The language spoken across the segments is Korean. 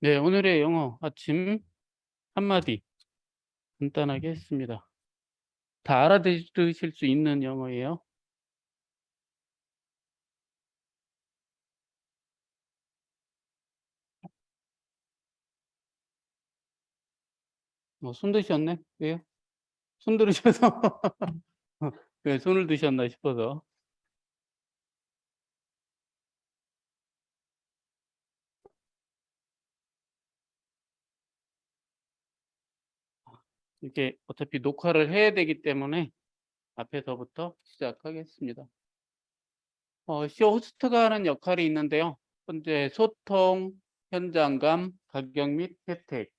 네, 오늘의 영어 아침 한마디 간단하게 했습니다. 다 알아들으실 수 있는 영어예요. 손 드셨네? 왜요? 손 들으셔서 왜 손을 드셨나 싶어서. 이렇게 어차피 녹화를 해야 되기 때문에 앞에서부터 시작하겠습니다. 쇼 호스트가 하는 역할이 있는데요. 현재 소통, 현장감, 가격 및 혜택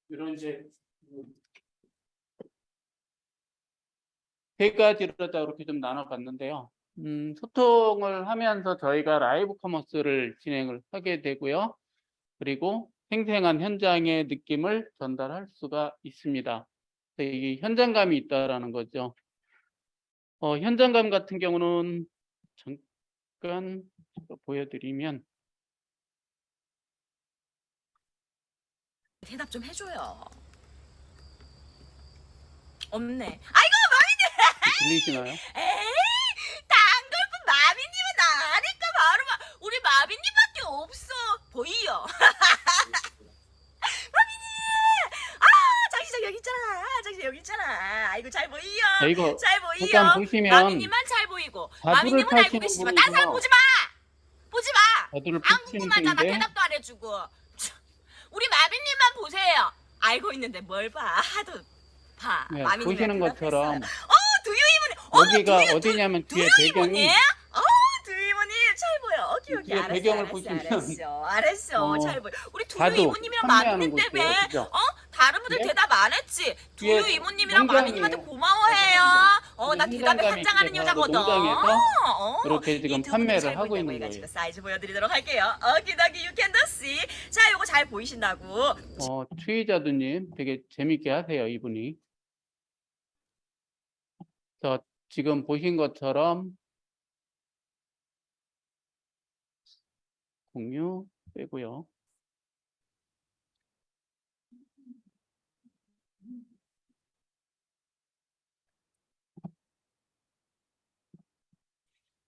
이런 이제 세 가지로 다 이렇게 좀 나눠봤는데요. 소통을 하면서 저희가 라이브 커머스를 진행을 하게 되고요. 그리고 생생한 현장의 느낌을 전달할 수가 있습니다. 이게 현장감이 있다라는 거죠. 현장감 같은 경우는 잠깐 보여드리면 대답 좀 해줘요. 없네. 들리시나요? 에이, 단 걸고 마미님은 아니까 바로 우리 마미님밖에 없어. 보이요? 장시장 여기 있잖아. 장시장 여기 있잖아. 아이고 잘 보이요. 자, 이거 잘 보이요. 잠깐 보시면 마미님만 잘 보이고 자두를 마미님은 알고 파시는 계시지만 다른 사람 분이죠. 보지 마. 보지 마. 자두를 안 파시는 궁금하잖아. 분인데 대답도 안 해주고. 우리 마미님만 보세요. 알고 있는데 뭘 봐. 하도 봐. 네, 마미님이랑 보시는 것처럼 여기가 어디냐면 뒤에 배경이 두유 이모님 잘 보여. 오케이 뒤에 알았어. 배경을 보시면 알았어. 잘 보여. 우리 두유 자두 이모님이랑 판매하는 마미님 때문에 곳이에요. 그죠? 다른 분들 네? 대답 안 했지. 뒤에 두유 이모님이랑 농장이에요. 마미님한테 고마워해요. 나 네, 대답에 현장감이 한장하는 있게 여자거든. 농장에서 이렇게 지금 이 두 분도 판매를 잘 하고 보인다고 있는 얘가 거예요. 지금 사이즈 보여드리도록 할게요. 오키도키 you can do see. 자, 요거 잘 보이신다고. 추이자두님 되게 재밌게 하세요, 이분이. 지금 보신 것처럼 공유 빼고요.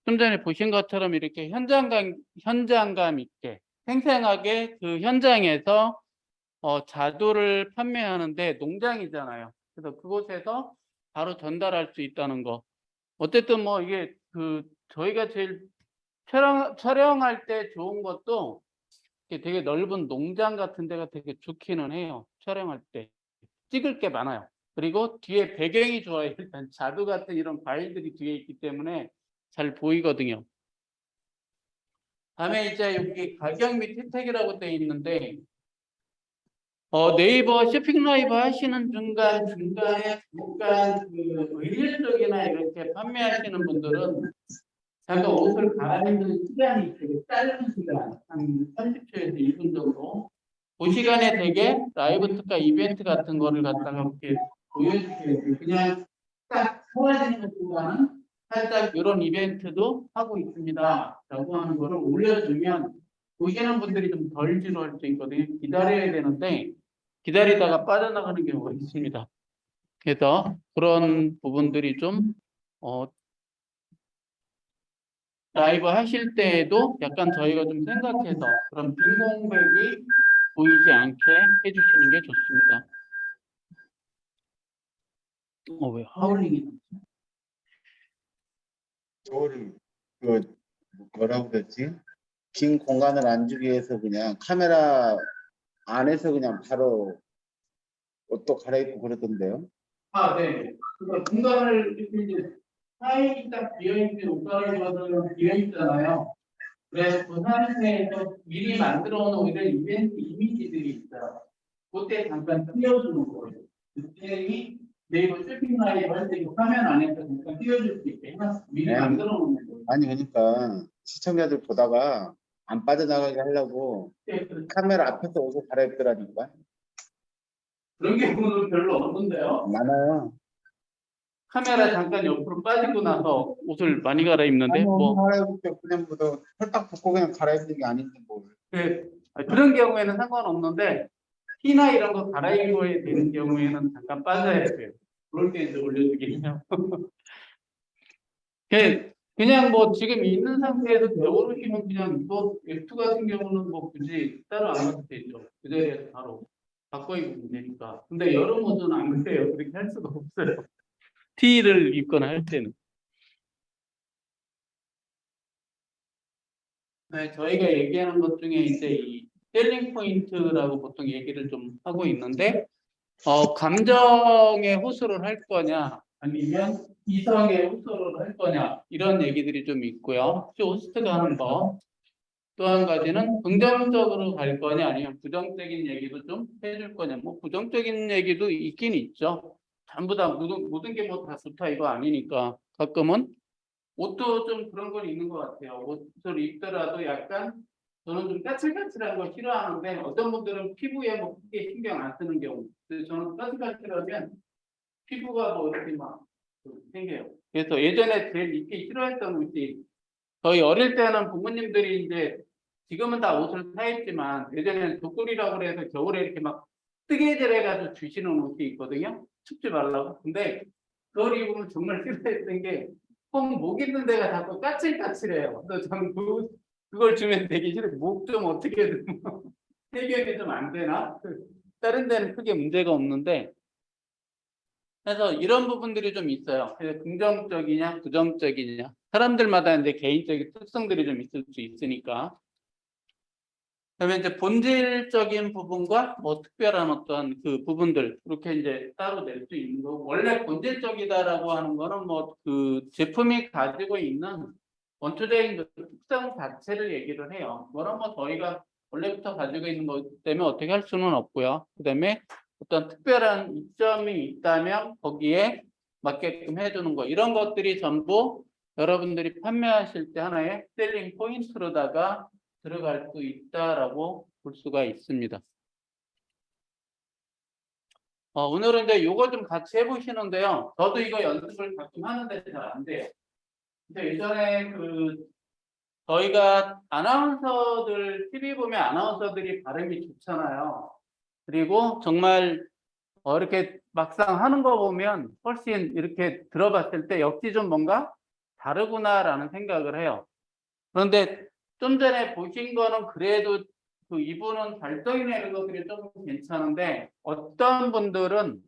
좀 전에 보신 것처럼 이렇게 현장감 있게 생생하게 그 현장에서 자두를 판매하는데 농장이잖아요. 그래서 그곳에서 바로 전달할 수 있다는 거. 어쨌든 뭐 이게 저희가 제일 촬영할 때 좋은 것도 이게 되게 넓은 농장 같은 데가 되게 좋기는 해요. 촬영할 때. 찍을 게 많아요. 그리고 뒤에 배경이 좋아요. 일단 자두 같은 이런 과일들이 뒤에 있기 때문에 잘 보이거든요. 다음에 이제 여기 가격 및 혜택이라고 되어 있는데 네이버 쇼핑 라이브 하시는 중간에 잠깐 의류 쪽이나 이렇게 판매하시는 분들은 잠깐 옷을 갈아입는 시간이 되게 짧은 시간, 한 30초에서 1분 정도. 그 시간에 되게 라이브 특가 이벤트 같은 거를 갖다가 이렇게 보여주세요. 그냥 딱 사라지는 것보다는 살짝 이런 이벤트도 하고 있습니다. 라고 하는 거를 올려주면 보시는 분들이 좀 덜 지루할 수 있거든요. 기다려야 되는데 기다리다가 빠져나가는 경우가 있습니다. 그래서 그런 부분들이 좀 라이브 하실 때에도 약간 저희가 좀 생각해서 그런 빈 공백이 보이지 않게 해주시는 게 좋습니다. 왜 하울링이 저를 뭐라고 그랬지? 빈 공간을 안 주기 위해서 그냥 카메라 안에서 그냥 바로 옷도 갈아입고 그러던데요. 네. 그러니까 공간을 이렇게 이제 타일이 딱 비어있는 옷가게 들어서 비어있잖아요. 그래서 그 상태에서 미리 만들어 놓은 이런 이벤트 이미지들이 있어요. 그때 잠깐 띄워주는 거예요. 그때이 네이버 쇼핑 라이브 할 때 화면 안에서 잠깐 띄워줄 수 있게 미리 만들어 놓는 거예요. 아니 그러니까 시청자들 보다가 안 빠져나가게 하려고 카메라 앞에서 옷을 갈아입더라니까. 그런 경우는 별로 없는데요. 많아요. 카메라 잠깐 옆으로 빠지고 나서 옷을 많이 갈아입는데 아니 옷 갈아입을 때 그냥 뭐 홀딱 벗고 그냥 갈아입는 게 아닌데 뭘. 그런 경우에는 상관없는데 티나 이런 거 갈아입어야 되는 경우에는 잠깐 빠져야 돼요. 그럴 때 이제 올려주긴 해요. 그냥 뭐 지금 있는 상태에서 겨울이면 그냥 뭐 F2 같은 경우는 뭐 굳이 따로 안 해도 되죠. 그 자리에서 바로 바꿔 입으면 되니까. 근데 여름 옷은 안 그래요. 그렇게 할 수가 없어요. T를 입거나 할 때는. 네, 저희가 얘기하는 것 중에 이제 이 셀링 포인트라고 보통 얘기를 좀 하고 있는데, 감정에 호소를 할 거냐, 아니면 이성에 호소를 할 거냐, 이런 얘기들이 좀 있고요. 혹시 호스트가 하는 거. 또 한 가지는 긍정적으로 갈 거냐, 아니면 부정적인 얘기도 좀 해줄 거냐. 뭐 부정적인 얘기도 있긴 있죠. 전부 다 모든 게 뭐 다 좋다 이거 아니니까. 가끔은 옷도 좀 그런 건 있는 것 같아요. 옷을 입더라도 약간 저는 좀 까칠까칠한 거 싫어하는데 어떤 분들은 피부에 뭐 크게 신경 안 쓰는 경우. 그래서 저는 까칠까칠하면 피부가 뭐 이렇게 막 생겨요. 그래서 예전에 제일 입기 싫어했던 옷이 저희 어릴 때는 부모님들이 이제 지금은 다 옷을 사입지만 예전에는 독돌이라고 그래서 겨울에 이렇게 막 뜨개질해가지고 주시는 옷이 있거든요. 춥지 말라고. 근데 그걸 입으면 정말 싫어했던 게 꼭 목 있는 데가 자꾸 까칠까칠해요. 그래서 저는 그걸 주면 되게 싫어요. 목 좀 어떻게든 해결이 좀 안 되나? 다른 데는 크게 문제가 없는데 그래서 이런 부분들이 좀 있어요. 그래서 긍정적이냐, 부정적이냐. 사람들마다 이제 개인적인 특성들이 좀 있을 수 있으니까. 그다음에 이제 본질적인 부분과 뭐 특별한 어떤 그 부분들 이렇게 이제 따로 낼 수 있는 거고 원래 본질적이다라고 하는 거는 뭐 그 제품이 가지고 있는 원초적인 그 특성 자체를 얘기를 해요. 그거는 뭐 저희가 원래부터 가지고 있는 것 때문에 어떻게 할 수는 없고요. 그다음에 어떤 특별한 이점이 있다면 거기에 맞게끔 해주는 거 이런 것들이 전부 여러분들이 판매하실 때 하나의 셀링 포인트로다가 들어갈 수 있다라고 볼 수가 있습니다. 오늘은 이제 요거 좀 같이 해보시는데요. 저도 이거 연습을 가끔 하는데 잘 안 돼요. 근데 예전에 저희가 아나운서들 TV 보면 아나운서들이 발음이 좋잖아요. 그리고 정말 이렇게 막상 하는 거 보면 훨씬 이렇게 들어봤을 때 역시 좀 뭔가 다르구나라는 생각을 해요. 그런데 좀 전에 보신 거는 그래도 그 이분은 발성이나 이런 것들이 조금 괜찮은데 어떤 분들은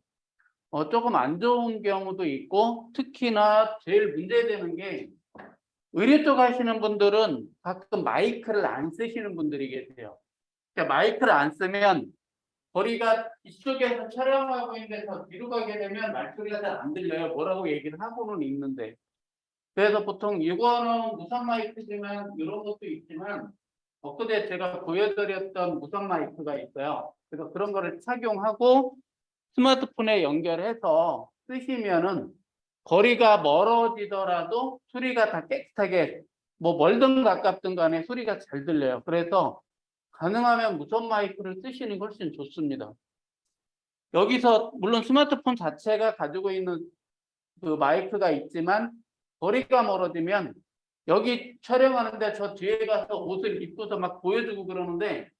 조금 안 좋은 경우도 있고 특히나 제일 문제되는 게 의료 쪽 하시는 분들은 가끔 마이크를 안 쓰시는 분들이 계세요. 그러니까 마이크를 안 쓰면 거리가 이쪽에서 촬영하고 있는데 더 뒤로 가게 되면 말소리가 잘 안 들려요. 뭐라고 얘기를 하고는 있는데. 그래서 보통 이거는 무선 마이크지만 이런 것도 있지만 엊그제 제가 보여드렸던 무선 마이크가 있어요. 그래서 그런 거를 착용하고 스마트폰에 연결해서 쓰시면은 거리가 멀어지더라도 소리가 다 깨끗하게 뭐 멀든 가깝든 간에 소리가 잘 들려요. 그래서 가능하면 무선 마이크를 쓰시는 게 훨씬 좋습니다. 여기서 물론 스마트폰 자체가 가지고 있는 그 마이크가 있지만 거리가 멀어지면 여기 촬영하는데 저 뒤에 가서 옷을 입고서 막 보여주고 그러는데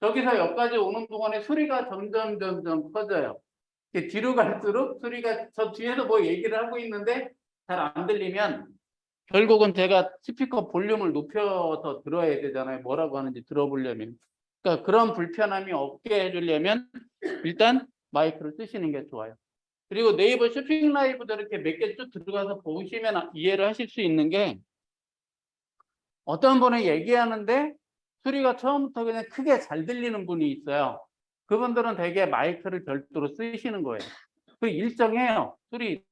저기서 여기까지 오는 동안에 소리가 점점 커져요. 뒤로 갈수록 소리가 저 뒤에서 뭐 얘기를 하고 있는데 잘 안 들리면 결국은 제가 스피커 볼륨을 높여서 들어야 되잖아요. 뭐라고 하는지 들어보려면. 그러니까 그런 불편함이 없게 해주려면 일단 마이크를 쓰시는 게 좋아요. 그리고 네이버 쇼핑 라이브도 이렇게 몇 개 쭉 들어가서 보시면 이해를 하실 수 있는 게 어떤 분은 얘기하는데 소리가 처음부터 그냥 크게 잘 들리는 분이 있어요. 그분들은 되게 마이크를 별도로 쓰시는 거예요. 그 일정해요. 소리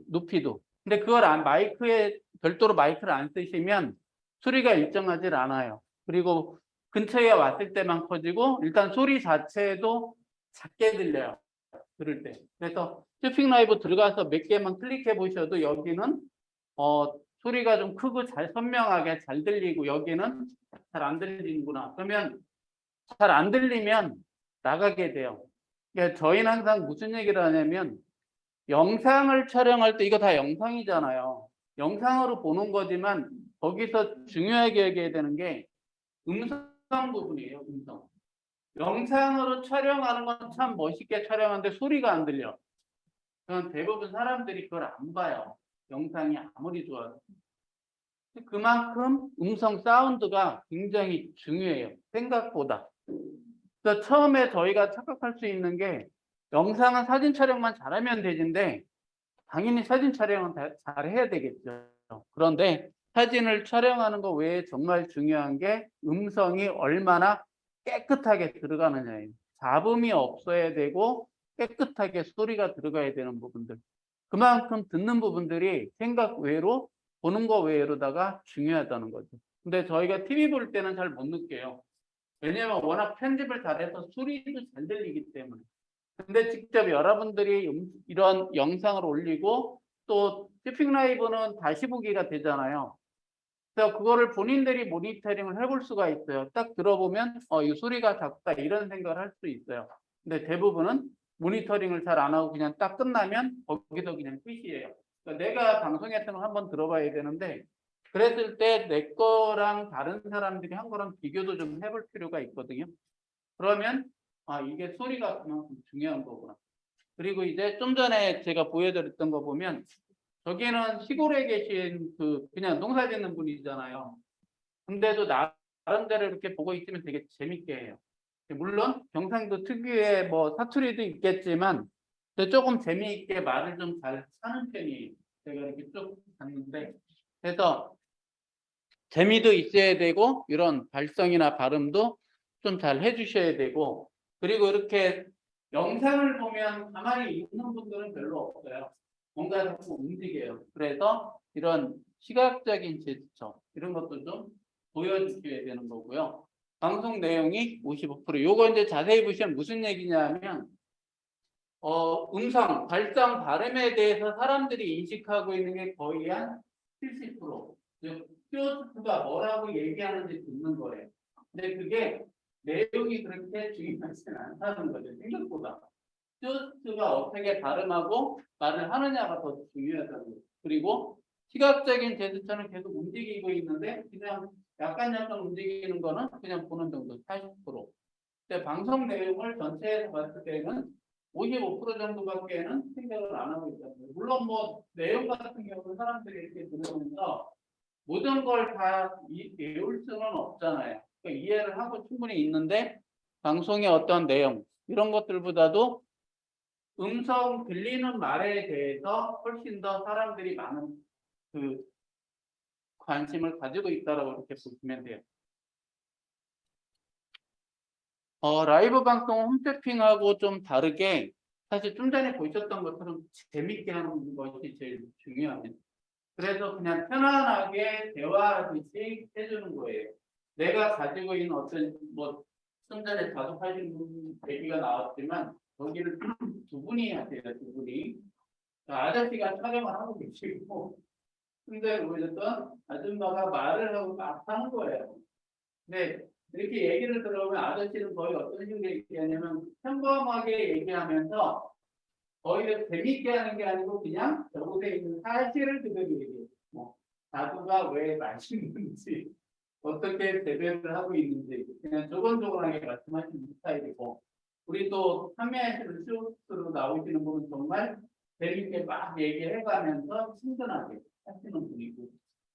높이도. 근데 그걸 마이크에 별도로 마이크를 안 쓰시면 소리가 일정하지 않아요. 그리고 근처에 왔을 때만 커지고 일단 소리 자체도 작게 들려요. 들을 때. 그래서 쇼핑 라이브 들어가서 몇 개만 클릭해 보셔도 여기는 소리가 좀 크고 잘 선명하게 잘 들리고 여기는 잘 안 들리는구나. 그러면 잘 안 들리면 나가게 돼요. 그러니까 저희는 항상 무슨 얘기를 하냐면 영상을 촬영할 때 이거 다 영상이잖아요. 영상으로 보는 거지만 거기서 중요하게 얘기해야 되는 게 음성 부분이에요. 음성. 영상으로 촬영하는 건 참 멋있게 촬영하는데 소리가 안 들려. 그건 대부분 사람들이 그걸 안 봐요. 영상이 아무리 좋아도. 그만큼 음성 사운드가 굉장히 중요해요. 생각보다. 그래서 처음에 저희가 착각할 수 있는 게 영상은 사진 촬영만 잘하면 되는데 당연히 사진 촬영은 잘 해야 되겠죠. 그런데 사진을 촬영하는 거 외에 정말 중요한 게 음성이 얼마나 깨끗하게 들어가느냐예요. 잡음이 없어야 되고 깨끗하게 소리가 들어가야 되는 부분들. 그만큼 듣는 부분들이 생각 외로 보는 거 외로다가 중요하다는 거죠. 근데 저희가 TV 볼 때는 잘 못 느껴요. 왜냐면 워낙 편집을 잘해서 소리도 잘 들리기 때문에. 근데 직접 여러분들이 이런 영상을 올리고 또 쇼핑 라이브는 다시 보기가 되잖아요. 그래서 그거를 본인들이 모니터링을 해볼 수가 있어요. 딱 들어보면 이 소리가 작다 이런 생각을 할 수 있어요. 근데 대부분은 모니터링을 잘 안 하고 그냥 딱 끝나면 거기서 그냥 끝이에요. 그러니까 내가 방송했던 거 한번 들어봐야 되는데 그랬을 때 내 거랑 다른 사람들이 한 거랑 비교도 좀 해볼 필요가 있거든요. 그러면 이게 소리가 그만큼 중요한 거구나. 그리고 이제 좀 전에 제가 보여드렸던 거 보면 저기는 시골에 계신 그냥 농사 짓는 분이잖아요. 근데도 나름대로 이렇게 보고 있으면 되게 재밌게 해요. 물론 경상도 특유의 뭐 사투리도 있겠지만 조금 재미있게 말을 좀 잘 하는 편이에요. 제가 이렇게 쭉 봤는데 그래서 재미도 있어야 되고 이런 발성이나 발음도 좀 잘 해주셔야 되고 그리고 이렇게 영상을 보면 가만히 있는 분들은 별로 없어요. 뭔가 자꾸 움직여요. 그래서 이런 시각적인 제스처 이런 것도 좀 보여주셔야 되는 거고요. 방송 내용이 55%. 요거 이제 자세히 보시면 무슨 얘기냐면 음성, 발성, 발음에 대해서 사람들이 인식하고 있는 게 거의 한 70%. 즉, 키워드가 뭐라고 얘기하는지 듣는 거예요. 근데 그게 내용이 그렇게 중요하지는 않다는 거죠. 생각보다. 키워드가 어떻게 발음하고 말을 하느냐가 더 중요하다는 거죠. 그리고 시각적인 제스처는 계속 움직이고 있는데 그냥 약간 움직이는 거는 그냥 보는 정도 40%. 근데 방송 내용을 전체에서 봤을 때는 55% 정도밖에는 생각을 안 하고 있다. 물론 뭐 내용 같은 경우는 사람들이 이렇게 들으면서 모든 걸 다 외울 수는 없잖아요. 그러니까 이해를 하고 충분히 있는데 방송의 어떤 내용 이런 것들보다도 음성 들리는 말에 대해서 훨씬 더 사람들이 많은 관심을 가지고 있다라고 이렇게 보시면 돼요. 라이브 방송 홈쇼핑하고 좀 다르게 사실 좀 전에 보셨던 것처럼 재밌게 하는 것이 제일 중요합니다. 그래서 그냥 편안하게 대화하듯이 해주는 거예요. 내가 가지고 있는 어떤 좀 전에 자숙하신 분 얘기가 나왔지만 거기를 두 분이 하세요. 두 분이 아저씨가 촬영을 하고 계시고 근데 오셨던 아줌마가 말을 하고 막 하는 거예요. 근데 이렇게 얘기를 들어보면 아저씨는 거의 어떤 식으로 얘기하냐면 평범하게 얘기하면서 거의 재밌게 하는 게 아니고 그냥 저곳에 있는 사실을 그대로 얘기해요. 자두가 왜 맛있는지 어떻게 재배를 하고 있는지 그냥 조곤조곤하게 말씀하시는 스타일이고 우리 또 판매하시는 쇼스로 나오시는 분은 정말 재밌게 막 얘기해가면서 친근하게 하시는 분이고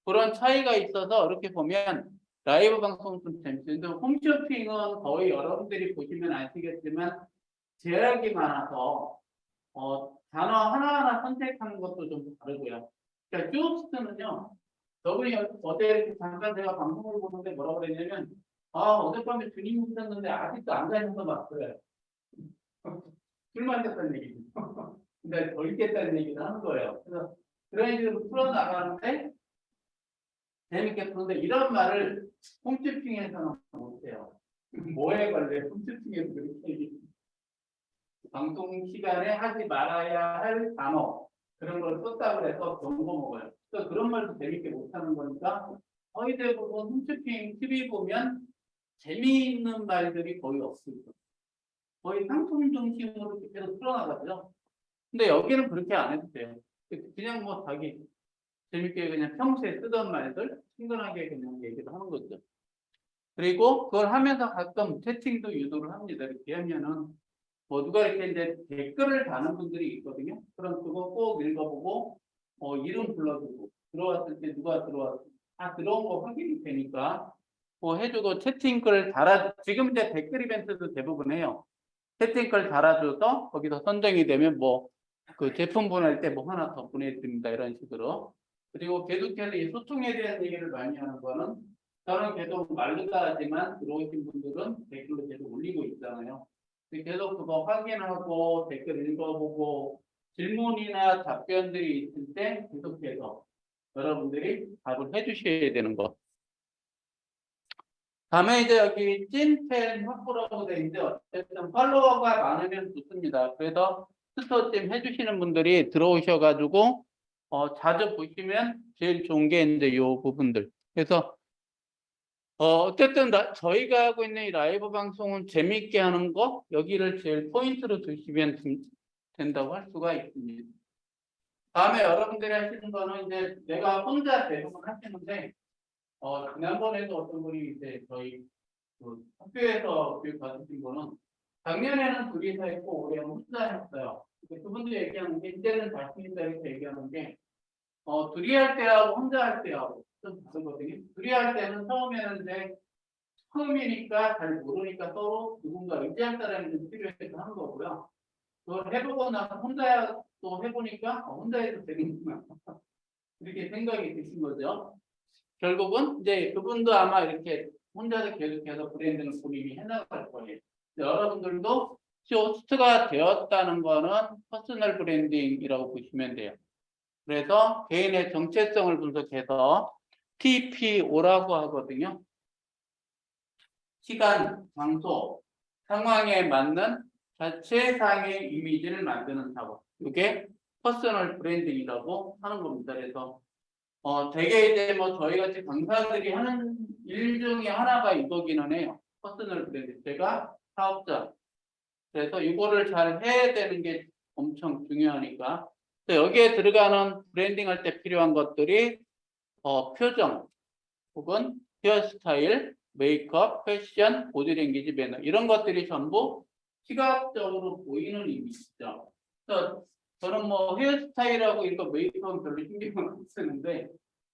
그런 차이가 있어서 이렇게 보면 라이브 방송은 좀 재밌어요. 홈쇼핑은 거의 여러분들이 보시면 아시겠지만 제약이 많아서 단어 하나하나 선택하는 것도 좀 다르고요. 그러니까 쇼스는요. 저번에 어제 이렇게 잠깐 제가 방송을 보는데 뭐라고 그랬냐면 어젯밤에 주님 오셨는데 아직도 안 가셔서 막 그래요. 술 마셨다는 얘기죠. 근데 더 있겠다는 얘기를 하는 거예요. 그래서 그런 식으로 풀어나가는데 재밌게 푸는데 이런 말을 홈쇼핑에서는 못해요. 뭐에 걸려 홈쇼핑에서 그렇게 얘기해요. 방송 시간에 하지 말아야 할 단어 그런 걸 썼다고 해서 경고 먹어요. 그래서 그런 말도 재밌게 못하는 거니까 거의 대부분 홈쇼핑 TV 보면 재미있는 말들이 거의 없습니다. 거의 상품 중심으로 계속 풀어나가죠. 근데 여기는 그렇게 안 해도 돼요. 그냥 자기 재밌게 그냥 평소에 쓰던 말들 친근하게 그냥 얘기를 하는 거죠. 그리고 그걸 하면서 가끔 채팅도 유도를 합니다. 이렇게 하면은 뭐 누가 이렇게 이제 댓글을 다는 분들이 있거든요. 그럼 그거 꼭 읽어보고 이름 불러주고 들어왔을 때 누가 들어왔고 다 들어온 거 확인이 되니까 뭐 해주고 채팅글 달아 지금 이제 댓글 이벤트도 대부분 해요. 채팅글 달아줘서 거기서 선정이 되면 뭐 그 제품 보낼 때 뭐 하나 더 보내드립니다. 이런 식으로. 그리고 계속해서 이 소통에 대한 얘기를 많이 하는 거는 저는 계속 말로 따지만 들어오신 분들은 댓글로 계속 올리고 있잖아요. 계속 그거 확인하고 댓글 읽어보고 질문이나 답변들이 있을 때 계속해서 여러분들이 답을 해주셔야 되는 거. 다음에 이제 여기 찐팬 확보라고 되어 있는데 어쨌든 팔로워가 많으면 좋습니다. 그래서 스토어팀 해주시는 분들이 들어오셔가지고 자주 보시면 제일 좋은 게 이제 이 부분들. 그래서 어쨌든 저희가 하고 있는 이 라이브 방송은 재미있게 하는 거 여기를 제일 포인트로 두시면 된다고 할 수가 있습니다. 다음에 여러분들이 하시는 거는 이제 내가 혼자 대부분 하시는데 지난번에도 어떤 분이 이제 저희 그 학교에서 교육 받으신 분은 작년에는 둘이서 했고 올해는 혼자 했어요. 그분도 얘기하는 게 이제는 자신 있다 이렇게 얘기하는 게 둘이 할 때하고 혼자 할 때하고 좀 다르거든요. 둘이 할 때는 처음에는 이제 처음이니까 잘 모르니까 서로 누군가 의지할 사람이 좀 필요해서 하는 거고요. 그걸 해보고 나서 혼자 또 해보니까 혼자 해도 되겠구나 이렇게 생각이 드신 거죠. 결국은 이제 그분도 아마 이렇게 혼자서 계속해서 브랜드는 본인이 해나갈 거예요. 여러분들도 호스트가 되었다는 거는 퍼스널 브랜딩이라고 보시면 돼요. 그래서 개인의 정체성을 분석해서 TPO라고 하거든요. 시간, 장소, 상황에 맞는 최상의 이미지를 만드는 작업. 이게 퍼스널 브랜딩이라고 하는 겁니다. 그래서 되게 이제 뭐 저희 같이 강사들이 하는 일 중에 하나가 이거기는 해요. 퍼스널 브랜딩. 제가 사업자. 그래서 이거를 잘 해야 되는 게 엄청 중요하니까. 여기에 들어가는 브랜딩 할 때 필요한 것들이 표정 혹은 헤어스타일, 메이크업, 패션, 보디랭귀지, 매너 이런 것들이 전부 시각적으로 보이는 이미지죠. 그래서 저는 뭐 헤어스타일하고 이거 메이크업은 별로 신경을 안 쓰는데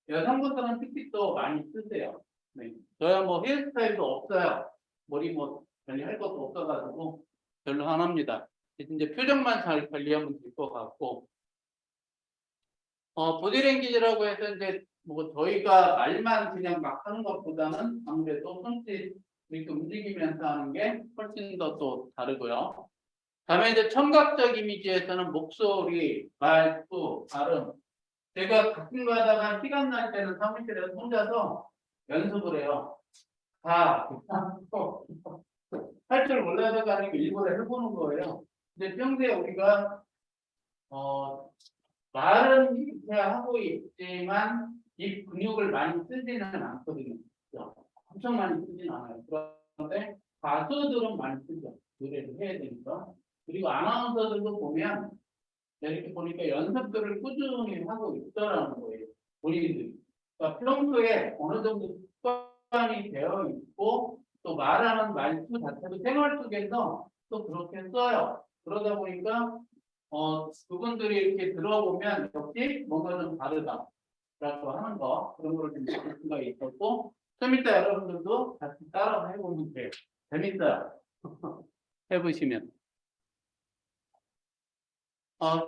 여성분들은 특히 또 많이 쓰세요. 네. 저야 뭐 헤어스타일도 없어요. 머리 뭐 관리할 것도 없어가지고 별로 안 합니다. 이제 표정만 잘 관리하면 될 것 같고 보디랭귀지라고 해서 이제 뭐 저희가 말만 그냥 막 하는 것보다는 아무래도 손짓 이렇게 움직이면서 하는 게 훨씬 더 또 다르고요. 다음에 이제 청각적 이미지에서는 목소리, 말투, 발음. 제가 가끔 가다가 시간 날 때는 사무실에서 혼자서 연습을 해요. 할 줄 몰라서 가는 게 일부러 해보는 거예요. 근데 평소에 우리가 말은 이렇게 하고 있지만 입 근육을 많이 쓰지는 않거든요. 그렇죠? 엄청 많이 쓰지는 않아요. 그런데 가수들은 많이 쓰죠. 노래를 해야 되니까. 그리고 아나운서들도 보면 이렇게 보니까 연습들을 꾸준히 하고 있더라는 거예요. 본인들이. 그러니까 평소에 어느 정도 습관이 되어 있고 또 말하는 말투 자체도 생활 속에서 또 그렇게 써요. 그러다 보니까 그분들이 이렇게 들어보면 역시 뭔가 좀 다르다라고 하는 거 그런 거를 좀 느낄 수가 있었고 좀 이따 여러분들도 같이 따라서 해보면 돼요. 재밌어요. 해보시면.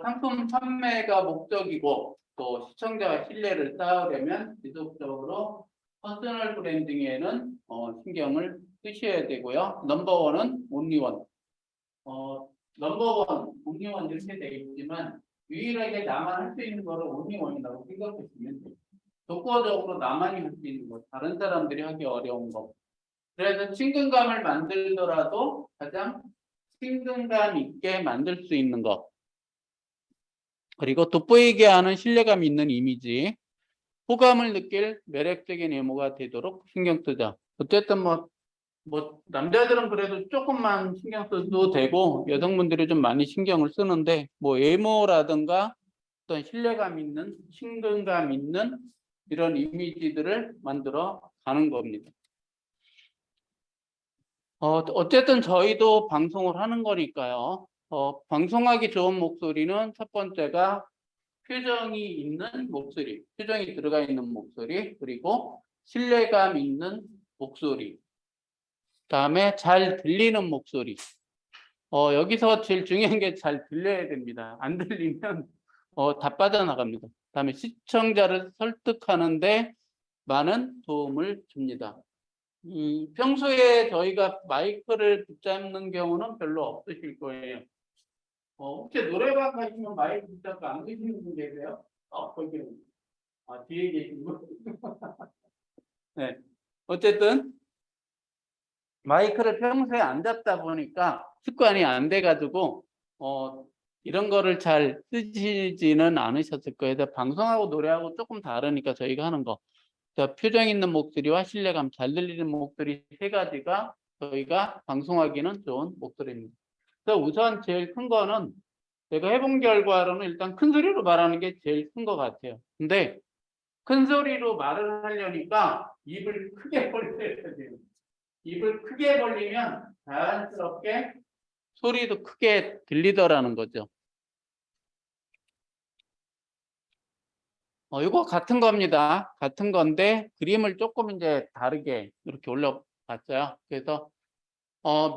상품 판매가 목적이고 또 시청자와 신뢰를 쌓으려면 지속적으로 퍼스널 브랜딩에는 신경을 쓰셔야 되고요. 넘버원은 온리원. 넘버원, 온리원 이렇게 되어 있지만 유일하게 나만 할 수 있는 거를 온리원이라고 생각하시면 돼요. 독보적으로 나만이 할 수 있는 거, 다른 사람들이 하기 어려운 거. 그래서 친근감을 만들더라도 가장 친근감 있게 만들 수 있는 거. 그리고 돋보이게 하는 신뢰감 있는 이미지, 호감을 느낄 매력적인 외모가 되도록 신경 쓰자. 어쨌든 뭐 남자들은 그래도 조금만 신경 써도 되고 여성분들이 좀 많이 신경을 쓰는데 뭐 외모라든가 어떤 신뢰감 있는, 친근감 있는 이런 이미지들을 만들어 가는 겁니다. 어쨌든 저희도 방송을 하는 거니까요. 방송하기 좋은 목소리는 첫 번째가 표정이 있는 목소리, 표정이 들어가 있는 목소리, 그리고 신뢰감 있는 목소리, 그다음에 잘 들리는 목소리. 여기서 제일 중요한 게 잘 들려야 됩니다. 안 들리면 다 빠져나갑니다. 그다음에 시청자를 설득하는데 많은 도움을 줍니다. 평소에 저희가 마이크를 붙잡는 경우는 별로 없으실 거예요. 혹시 노래방 가시면 마이크 붙잡고 안 계시는 분 계세요? 거기 뒤에 계신 분. 네. 어쨌든 마이크를 평소에 안 잡다 보니까 습관이 안 돼가지고 이런 거를 잘 쓰시지는 않으셨을 거예요. 그래서 방송하고 노래하고 조금 다르니까 저희가 하는 거. 표정 있는 목소리와 신뢰감 잘 들리는 목소리 세 가지가 저희가 방송하기는 좋은 목소리입니다. 그래서 우선 제일 큰 거는 제가 해본 결과로는 일단 큰 소리로 말하는 게 제일 큰 것 같아요. 근데 큰 소리로 말을 하려니까 입을 크게 벌려야 돼요. 입을 크게 벌리면 자연스럽게 소리도 크게 들리더라는 거죠. 이거 같은 겁니다. 같은 건데 그림을 조금 이제 다르게 이렇게 올려봤어요. 그래서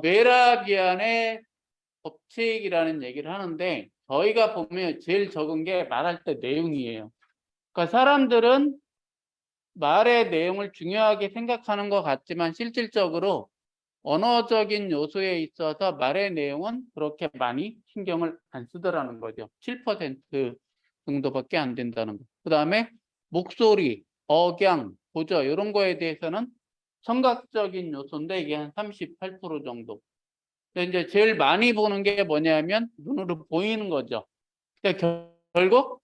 메라비안의 법칙이라는 얘기를 하는데 저희가 보면 제일 적은 게 말할 때 내용이에요. 그러니까 사람들은 말의 내용을 중요하게 생각하는 것 같지만 실질적으로 언어적인 요소에 있어서 말의 내용은 그렇게 많이 신경을 안 쓰더라는 거죠. 7% 정도밖에 안 된다는 거. 그 다음에 목소리, 억양, 보조 이런 거에 대해서는 청각적인 요소인데 이게 한 38% 정도. 근데 이제 제일 많이 보는 게 뭐냐면 눈으로 보이는 거죠. 그러니까 결국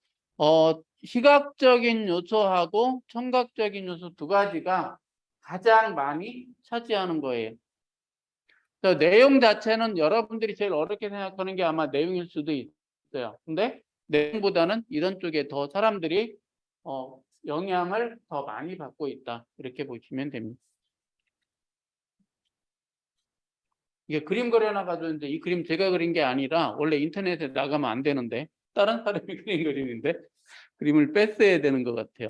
시각적인 요소하고 청각적인 요소 두 가지가 가장 많이 차지하는 거예요. 그래서 내용 자체는 여러분들이 제일 어렵게 생각하는 게 아마 내용일 수도 있어요. 근데 내용보다는 이런 쪽에 더 사람들이 영향을 더 많이 받고 있다. 이렇게 보시면 됩니다. 이게 그림 그려놔가지고 이제 이 그림 제가 그린 게 아니라 원래 인터넷에 나가면 안 되는데 다른 사람이 그린 그림인데 그림을 뺐어야 되는 것 같아요.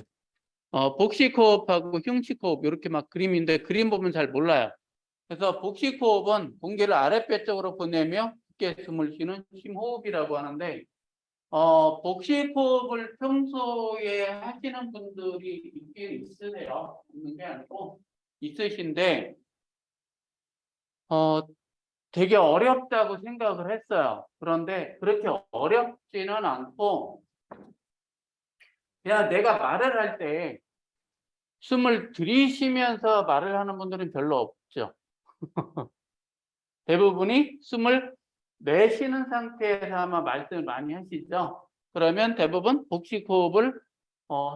복식호흡하고 흉식호흡 이렇게 막 그림인데 그림 보면 잘 몰라요. 그래서 복식호흡은 공기를 아랫배 쪽으로 보내며 깊게 숨을 쉬는 심호흡이라고 하는데 복식호흡을 평소에 하시는 분들이 있긴 있으세요. 없는 게 아니고 있으신데 되게 어렵다고 생각을 했어요. 그런데 그렇게 어렵지는 않고 그냥 내가 말을 할 때 숨을 들이쉬면서 말을 하는 분들은 별로 없죠. 대부분이 숨을 내쉬는 상태에서 아마 말씀을 많이 하시죠. 그러면 대부분 복식호흡을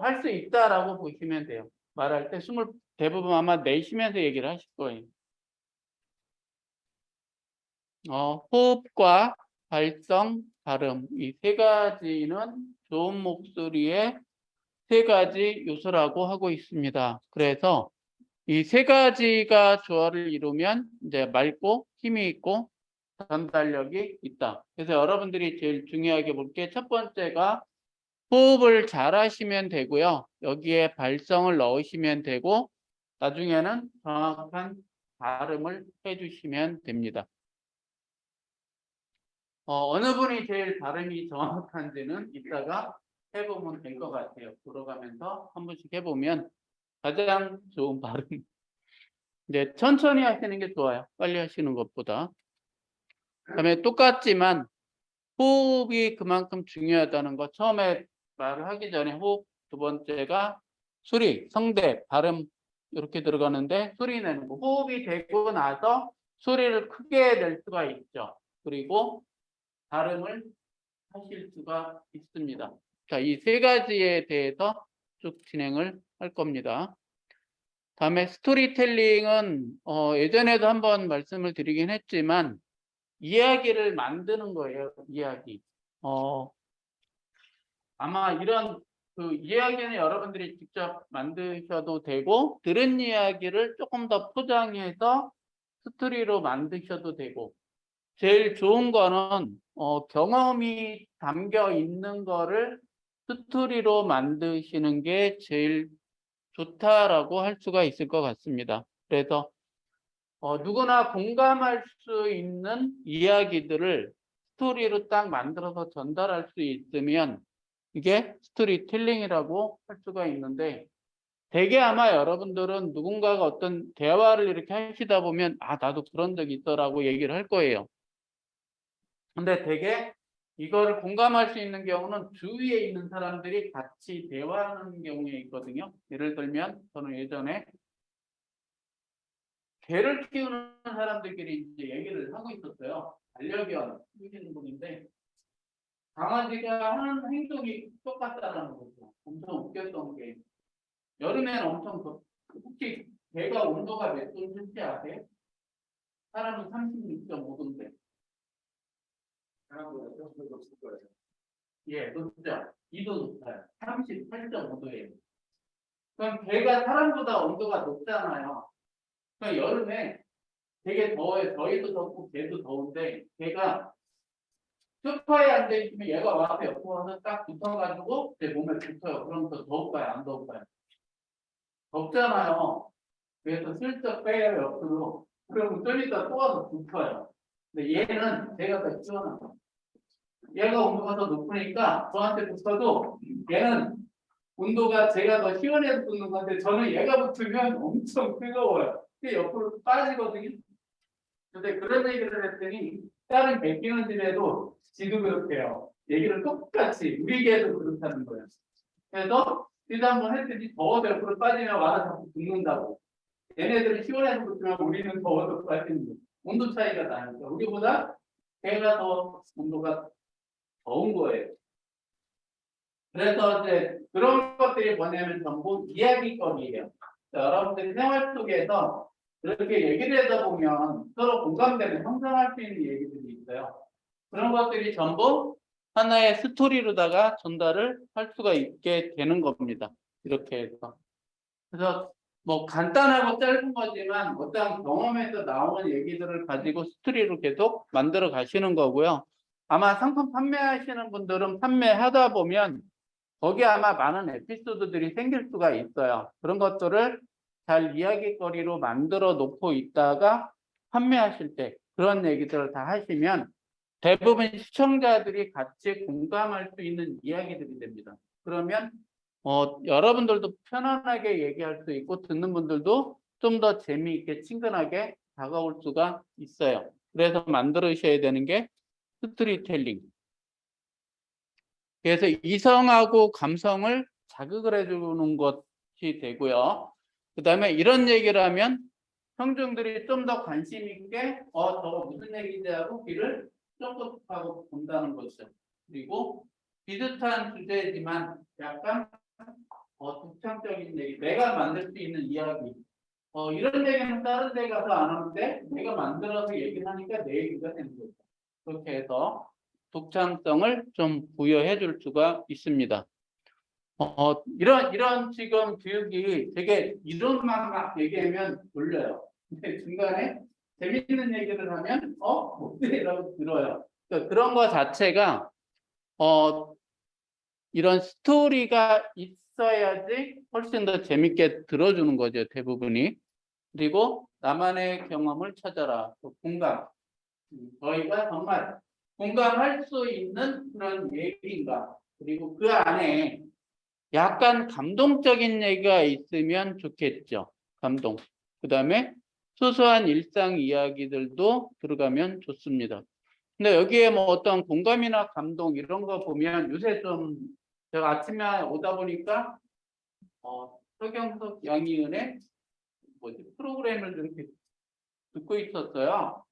할 수 있다라고 보시면 돼요. 말할 때 숨을 대부분 아마 내쉬면서 얘기를 하실 거예요. 호흡과 발성, 발음 이 세 가지는 좋은 목소리의 세 가지 요소라고 하고 있습니다. 그래서 이 세 가지가 조화를 이루면 이제 맑고 힘이 있고 전달력이 있다. 그래서 여러분들이 제일 중요하게 볼 게 첫 번째가 호흡을 잘 하시면 되고요. 여기에 발성을 넣으시면 되고 나중에는 정확한 발음을 해주시면 됩니다. 어느 분이 제일 발음이 정확한지는 이따가 해보면 될 것 같아요. 돌아가면서 한 번씩 해보면 가장 좋은 발음. 이제 천천히 하시는 게 좋아요. 빨리 하시는 것보다. 그다음에 똑같지만 호흡이 그만큼 중요하다는 거 처음에 말을 하기 전에 호흡 두 번째가 소리, 성대, 발음 이렇게 들어가는데 소리 내는 거. 호흡이 되고 나서 소리를 크게 낼 수가 있죠. 그리고 발음을 하실 수가 있습니다. 자, 이 세 가지에 대해서 쭉 진행을 할 겁니다. 다음에 스토리텔링은 예전에도 한번 말씀을 드리긴 했지만 이야기를 만드는 거예요. 이야기. 아마 이런 그 이야기는 여러분들이 직접 만드셔도 되고 들은 이야기를 조금 더 포장해서 스토리로 만드셔도 되고, 제일 좋은 거는 경험이 담겨 있는 거를 스토리로 만드시는 게 제일 좋다라고 할 수가 있을 것 같습니다. 그래서 누구나 공감할 수 있는 이야기들을 스토리로 딱 만들어서 전달할 수 있으면 이게 스토리텔링이라고 할 수가 있는데, 대개 아마 여러분들은 누군가가 어떤 대화를 이렇게 하시다 보면 나도 그런 적이 있더라고 얘기를 할 거예요. 근데 대개 이거를 공감할 수 있는 경우는 주위에 있는 사람들이 같이 대화하는 경우에 있거든요. 예를 들면 저는 예전에 개를 키우는 사람들끼리 이제 얘기를 하고 있었어요. 반려견 키우시는 분인데 강아지가 하는 행동이 똑같다는 거죠. 엄청 웃겼던 게, 여름에는 엄청 혹시 개가 온도가 몇 도인지 아세요? 사람은 36.5도인데 사람보다 좀 더 높을 거예요. 예, 높죠. 2도 높아요. 38.5도예요. 그럼 개가 사람보다 온도가 높잖아요. 그러니까 여름에 되게 더워요. 저희도 덥고 개도 더운데, 개가 소파에 앉아 있으면 얘가 와서 옆에 와서 딱 붙어가지고 제 몸에 붙어요. 그럼 더 더울까요? 안 더울까요? 덥잖아요. 그래서 슬쩍 빼요, 옆으로. 그러면 좀 이따 또 와서 붙어요. 근데 얘는 제가 더 시원하고, 얘가 온도가 더 높으니까 저한테 붙어도 얘는 온도가 제가 더 시원해서 붙는 건데, 저는 얘가 붙으면 엄청 뜨거워요. 그게 옆으로 빠지거든요. 근데 그런 얘기를 했더니 다른 베끼는 집에도 지도 그렇게요. 얘기를 똑같이 우리 개도 그렇다는 거예요. 그래서 지도 한번 했더니 더워서 옆으로 빠지면 와서 자꾸 붙는다고. 얘네들이 시원해서 붙으면 우리는 더워서 빠지는 거예요. 온도 차이가 나니까 우리보다 개가 더 온도가 더운 거예요. 그래서 이제 그런 것들이 뭐냐면 전부 이야기거리예요. 여러분들 생활 속에서 그렇게 얘기를 하다 보면 서로 공감대를 형성할 수 있는 얘기들이 있어요. 그런 것들이 전부 하나의 스토리로다가 전달을 할 수가 있게 되는 겁니다. 이렇게 해서. 그래서 뭐 간단하고 짧은 거지만 어떤 경험에서 나오는 얘기들을 가지고 스토리로 계속 만들어 가시는 거고요. 아마 상품 판매하시는 분들은 판매하다 보면 거기에 아마 많은 에피소드들이 생길 수가 있어요. 그런 것들을 잘 이야기거리로 만들어 놓고 있다가 판매하실 때 그런 얘기들을 다 하시면 대부분 시청자들이 같이 공감할 수 있는 이야기들이 됩니다. 그러면 여러분들도 편안하게 얘기할 수 있고 듣는 분들도 좀 더 재미있게 친근하게 다가올 수가 있어요. 그래서 만들으셔야 되는 게 스토리텔링. 그래서 이성하고 감성을 자극을 해주는 것이 되고요. 그 다음에 이런 얘기를 하면 청중들이 좀 더 관심 있게 저거 무슨 얘기지 하고 귀를 쫑긋하고 본다는 거죠. 그리고 비슷한 주제지만 약간 독창적인 얘기, 내가 만들 수 있는 이야기. 이런 얘기는 다른 데 가서 안 하는데 내가 만들어서 얘기를 하니까 내 얘기가 되는 거죠. 그렇게 해서 독창성을 좀 부여해 줄 수가 있습니다. 이런 지금 교육이 되게 이론만 막 얘기하면 졸려요. 근데 중간에 재밌는 얘기를 하면 뭐라고 들어요. 그러니까 그런 거 자체가 이런 스토리가 있어야지 훨씬 더 재밌게 들어주는 거죠, 대부분이. 그리고 나만의 경험을 찾아라. 공감. 저희가 정말 공감할 수 있는 그런 얘기인가. 그리고 그 안에 약간 감동적인 얘기가 있으면 좋겠죠. 감동. 그 다음에 소소한 일상 이야기들도 들어가면 좋습니다. 근데 여기에 뭐 어떤 공감이나 감동 이런 거 보면 요새 좀 제가 아침에 오다 보니까 서경석 양희은의 프로그램을 이렇게 듣고 있었어요.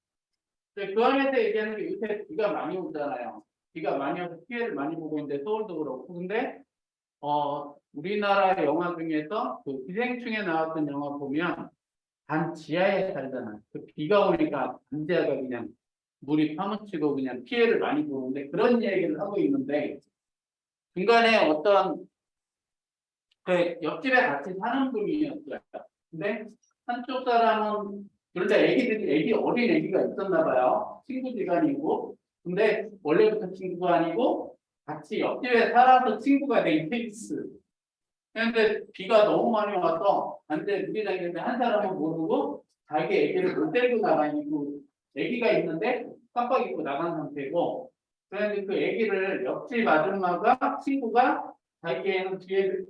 근데 그 안에서 얘기하는 게 요새 비가 많이 오잖아요. 비가 많이 와서 피해를 많이 보고 있는데 서울도 그렇고. 근데 우리나라 영화 중에서 그 기생충에 나왔던 영화 보면 단 지하에 살잖아요. 그 비가 오니까 단 지하가 그냥 물이 파묻히고 그냥 피해를 많이 보는데 그런 얘기를 하고 있는데 중간에 어떤 그 옆집에 같이 사는 분이었어요. 근데 한쪽 사람은 그런데 어린 애기가 있었나 봐요. 친구지간이고. 근데 원래부터 친구가 아니고 같이 옆집에 살아서 친구가 된 케이스. 그런데 비가 너무 많이 와서 안돼 물이 잠기는데 한 사람은 모르고 자기 애기를 못 데리고 나가니고 애기가 있는데 깜빡 잊고 나간 상태고 그런데 그 애기를 옆집 아줌마가 친구가 자기 애는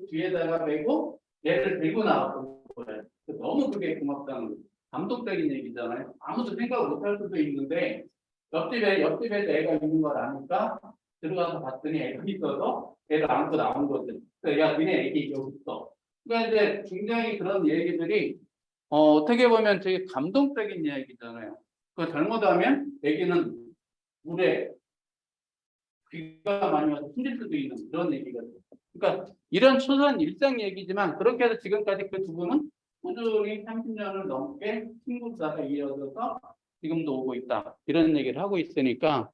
뒤에다가 메고 얘를 들고 나왔던 거예요. 너무 그게 고맙다는 거예요. 감동적인 얘기잖아요. 아무도 생각 못 할 수도 있는데 옆집에도 애가 있는 걸 아니까 들어가서 봤더니 애가 있어서 애를 안고 나온 거죠. 그래서 야, 니네 애기 여기 있어. 그러니까 이제 굉장히 그런 얘기들이 어떻게 보면 되게 감동적인 이야기잖아요. 그 잘못하면 애기는 물에 비가 많이 와서 힘들 수도 있는 그런 얘기거든요. 그러니까 이런 소소한 일상 얘기지만 그렇게 해서 지금까지 그 두 분은 꾸준히 30년을 넘게 친구 사이에 이어져서 지금도 오고 있다. 이런 얘기를 하고 있으니까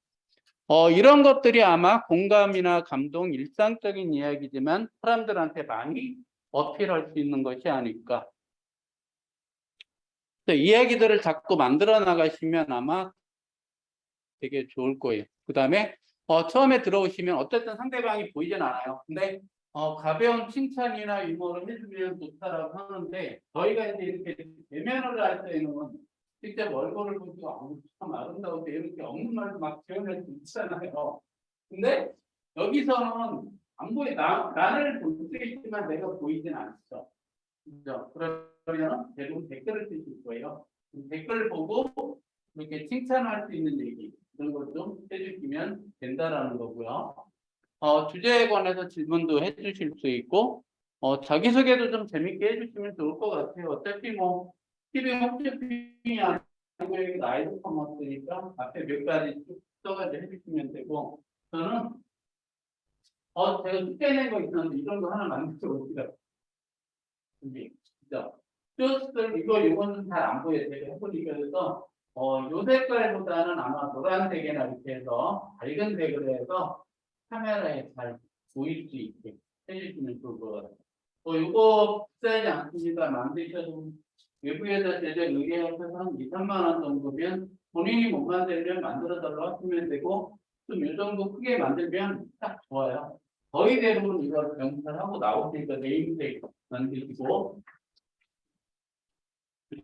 이런 것들이 아마 공감이나 감동, 일상적인 이야기지만 사람들한테 많이 어필할 수 있는 것이 아닐까. 이야기들을 자꾸 만들어 나가시면 아마 되게 좋을 거예요. 그 다음에 처음에 들어오시면 어쨌든 상대방이 보이진 않아요. 근데 가벼운 칭찬이나 유머를 해주면 좋다라고 하는데 저희가 이제 이렇게 대면을 할 때는 직접 얼굴을 보고 참 아름다운데 이렇게 없는 말도 막 표현할 수 있잖아요. 근데 여기서는 안 보이 나를 볼 수 있지만 내가 보이진 않죠. 그죠? 그러면 대부분 댓글을 쓰실 거예요. 댓글 보고 이렇게 칭찬할 수 있는 얘기 이런 걸 좀 해주시면 된다라는 거고요. 주제에 관해서 질문도 해주실 수 있고 자기소개도 좀 재밌게 해주시면 좋을 것 같아요. 어차피 뭐 TV 홈쇼핑이 아니고 여기 나이도 커머스니까 앞에 몇 가지 쭉 써가지고 해주시면 되고 저는 제가 숙제낸 거 있었는데 이런 거 하나 만들어 볼게요. 그죠? 쇼스들 이거는 잘 안 보여요. 제가 해보니까 그래서 요 색깔보다는 아마 노란색이나 이렇게 해서 밝은 색으로 해서 카메라에 잘 보일 수 있게 해주시면 좋을 것 같아요. 이거 비싸지 않습니다. 만드셔도 외부에서 제작 의뢰하셔서 한 2, 3만 원 정도면 본인이 못 만들면 만들어달라고 하시면 되고 좀 이 정도 크게 만들면 딱 좋아요. 거의 대부분 이거 연습하고 나오니까 네임팩 만드시고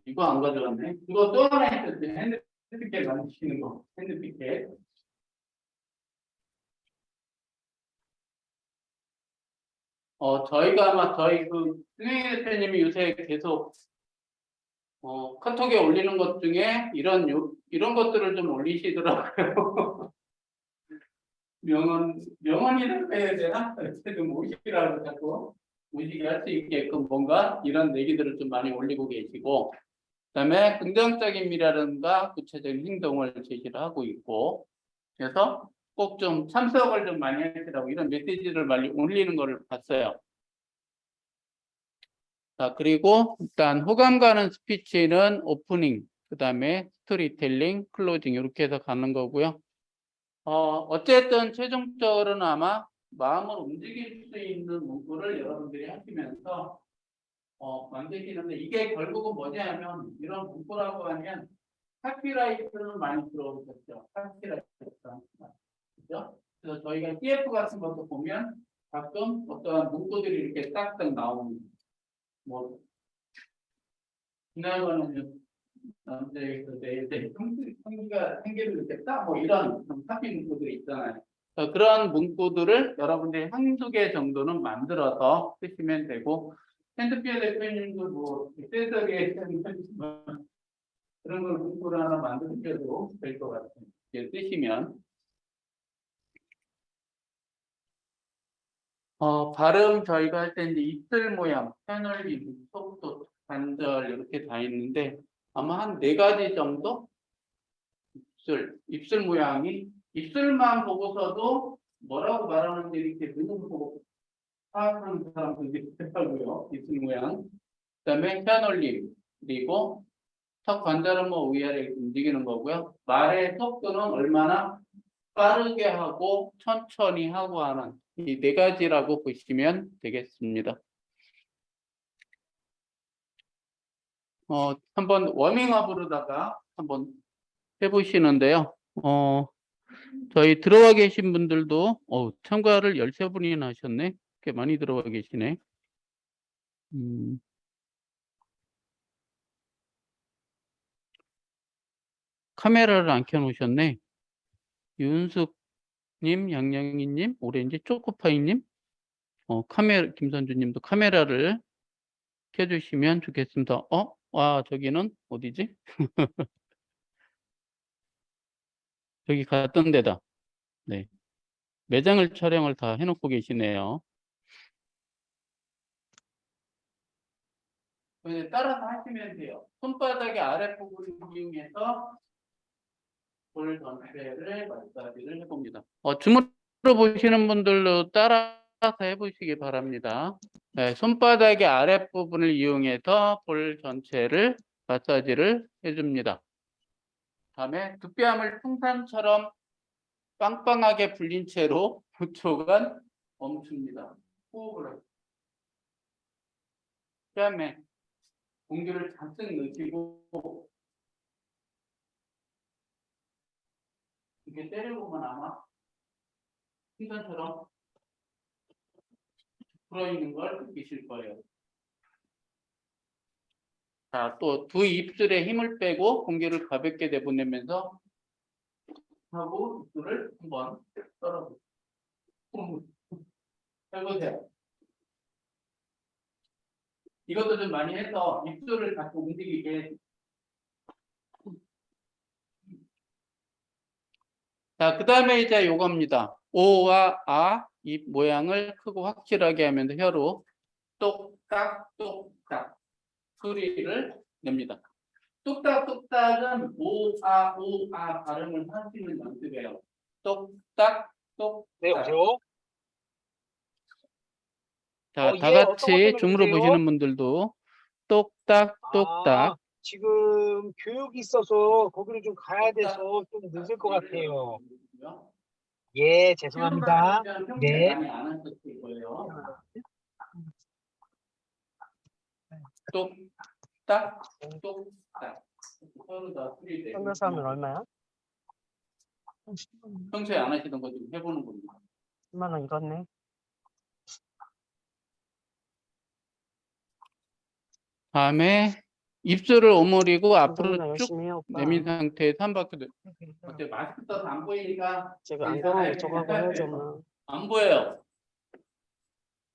이거 안 가져왔네. 이거 또 하나 있었지. 핸드피켓 만드시는 거. 핸드피켓. 저희가 아마 저희 그 승희 대표님이 요새 계속 카톡에 올리는 것 중에 이런 것들을 좀 올리시더라고요. 명언이라고 해야 되나? 좀 모시라고 자꾸 모시게 할 수 있게끔 뭔가 이런 얘기들을 좀 많이 올리고 계시고 그다음에 긍정적인 미래라든가 구체적인 행동을 제시를 하고 있고 그래서 꼭 좀 참석을 좀 많이 하시라고 이런 메시지를 많이 올리는 거를 봤어요. 자, 그리고 일단 호감 가는 스피치는 오프닝, 그 다음에 스토리텔링, 클로징 이렇게 해서 가는 거고요. 어쨌든 최종적으로는 아마 마음을 움직일 수 있는 문구를 여러분들이 하시면서 만드시는데 이게 결국은 뭐냐면 이런 문구라고 하면 카피라이트는 많이 들어오셨죠. 카피라이트. 그죠? 그래서 저희가 CF 같은 것도 보면 가끔 어떤 문구들이 이렇게 딱딱 나오는 뭐 지나가는 남자에서 내 성기가 생기를 이렇게 딱 뭐 이런 카피 문구들이 있잖아요. 그런 문구들을 여러분들이 한두 개 정도는 만들어서 쓰시면 되고 핸드피어 대표님도 뭐 세세하게 그런 걸 문구를 하나 만드셔도 될 것 같아요. 쓰시면 발음 저희가 할 때 이제 입술 모양, 패널리, 속도, 관절 이렇게 다 있는데 아마 한 4가지 정도 입술 모양이 입술만 보고서도 뭐라고 말하는지 이렇게 눈을 보고 파악하는 사람들이 있더라고요. 입술 모양. 그다음에 패널리 그리고 턱 관절은 뭐 위아래 움직이는 거고요. 말의 속도는 얼마나 빠르게 하고 천천히 하고 하는 이 4가지라고 보시면 되겠습니다. 한번 워밍업으로다가 한번 해보시는데요. 저희 들어와 계신 분들도 참가를 13분이나 하셨네. 꽤 많이 들어와 계시네. 카메라를 안 켜놓으셨네. 윤숙님, 양양이님, 오렌지 초코파이님, 카메라 김선주님도 카메라를 켜주시면 좋겠습니다. 저기는 어디지? 저기 갔던 데다. 네. 매장을 촬영을 다 해놓고 계시네요. 따라서 하시면 돼요. 손바닥의 아랫부분을 이용해서 볼 전체를 마사지를 해봅니다. 주무러 보시는 분들도 따라서 해보시기 바랍니다. 네, 손바닥의 아랫부분을 이용해서 볼 전체를 마사지를 해줍니다. 다음에 두뼘을 풍선처럼 빵빵하게 불린 채로 9초간 멈춥니다. 호흡을 하고. 그다음에 공기를 잔뜩 넣으시고 이렇게 때려보면 아마 풍선처럼 불어있는 걸 느끼실 거예요. 자, 또 두 입술에 힘을 빼고 공기를 가볍게 내보내면서 하고 입술을 한번 떨어보세요. 해보세요. 이것도 좀 많이 해서 입술을 자꾸 움직이게. 자, 그 다음에 이제 요겁니다. 오와 아, 입 모양을 크고 확실하게 하면서 혀로 똑딱 똑딱 소리를 냅니다. 똑딱똑딱은 오아 발음을 하시는 연습이에요. 똑딱 똑딱. 네, 여보세요? 자, 다 예, 어떤 것 같이 때문에 줌으로 그러세요? 보시는 분들도 똑딱 똑딱. 지금 교육이 있어서 거기를 좀 가야 돼서 좀 늦을 것 같아요. 예, 죄송합니다. 네. 많이 안 하셨을 거예요. 똑딱 똑딱. 서로 다 소리 내고. 설명서하면 얼마야? 평소에 안 하시던 거 좀 해보는 겁니다. 10만 원 읽었네. 다음에 입술을 오므리고 앞으로 운동이나 쭉 열심히 해요, 오빠. 내민 상태에서 한 바퀴 어때? 마스크 써서 안 보이니까 제가 안경을 이쪽하고 해야지, 엄마. 안 보여요.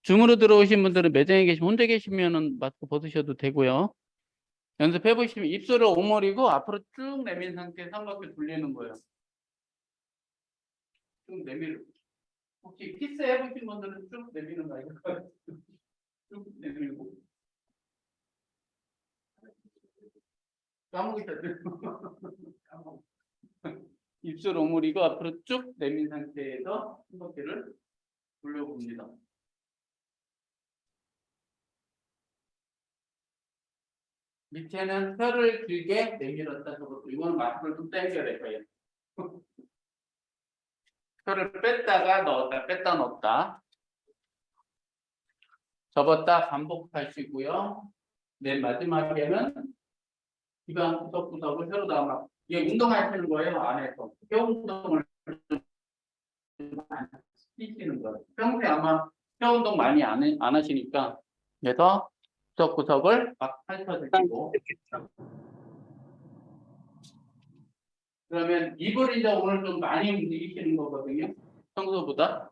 줌으로 들어오신 분들은 매장에 계시면 혼자 계시면은 마스크 벗으셔도 되고요. 연습해 보시면 입술을 오므리고 앞으로 쭉 내민 상태에서 한 바퀴 돌리는 거예요. 쭉 내밀고. 혹시 키스 해보신 분들은 쭉 내미는 거 아닐까요? 쭉 내밀고. 까먹으셨죠? 입술 오므리고 앞으로 쭉 내민 상태에서 한 바퀴를 돌려봅니다. 밑에는 혀를 길게 내밀었다 저것도 이거는 마스크를 좀 당겨야 될 거예요. 혀를 뺐다가 넣었다 뺐다 넣었다 접었다 반복하시고요. 맨 마지막에는 기관 구석구석을 혀로 담아 이게 운동하시는 거예요. 안에서 혀 운동을 시키는 거예요. 평소에 아마 혀 운동 많이 안 하시니까 그래서 구석구석을 막 펼쳐주시고 그러면 입을 이제 오늘 좀 많이 움직이시는 거거든요. 평소보다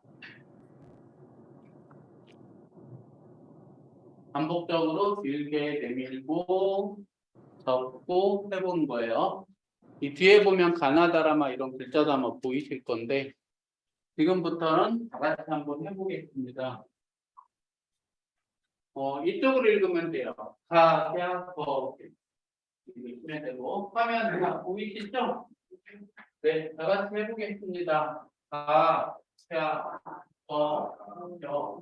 반복적으로 길게 내밀고 접고 해보는 거예요. 이 뒤에 보면 가나다라마 이런 글자도 아마 보이실 건데 지금부터는 다 같이 한번 해보겠습니다. 이쪽으로 읽으면 돼요. 가, 야, 거 읽으면 되고 화면 다 보이시죠? 네, 다 같이 해보겠습니다. 가, 야, 거, 여,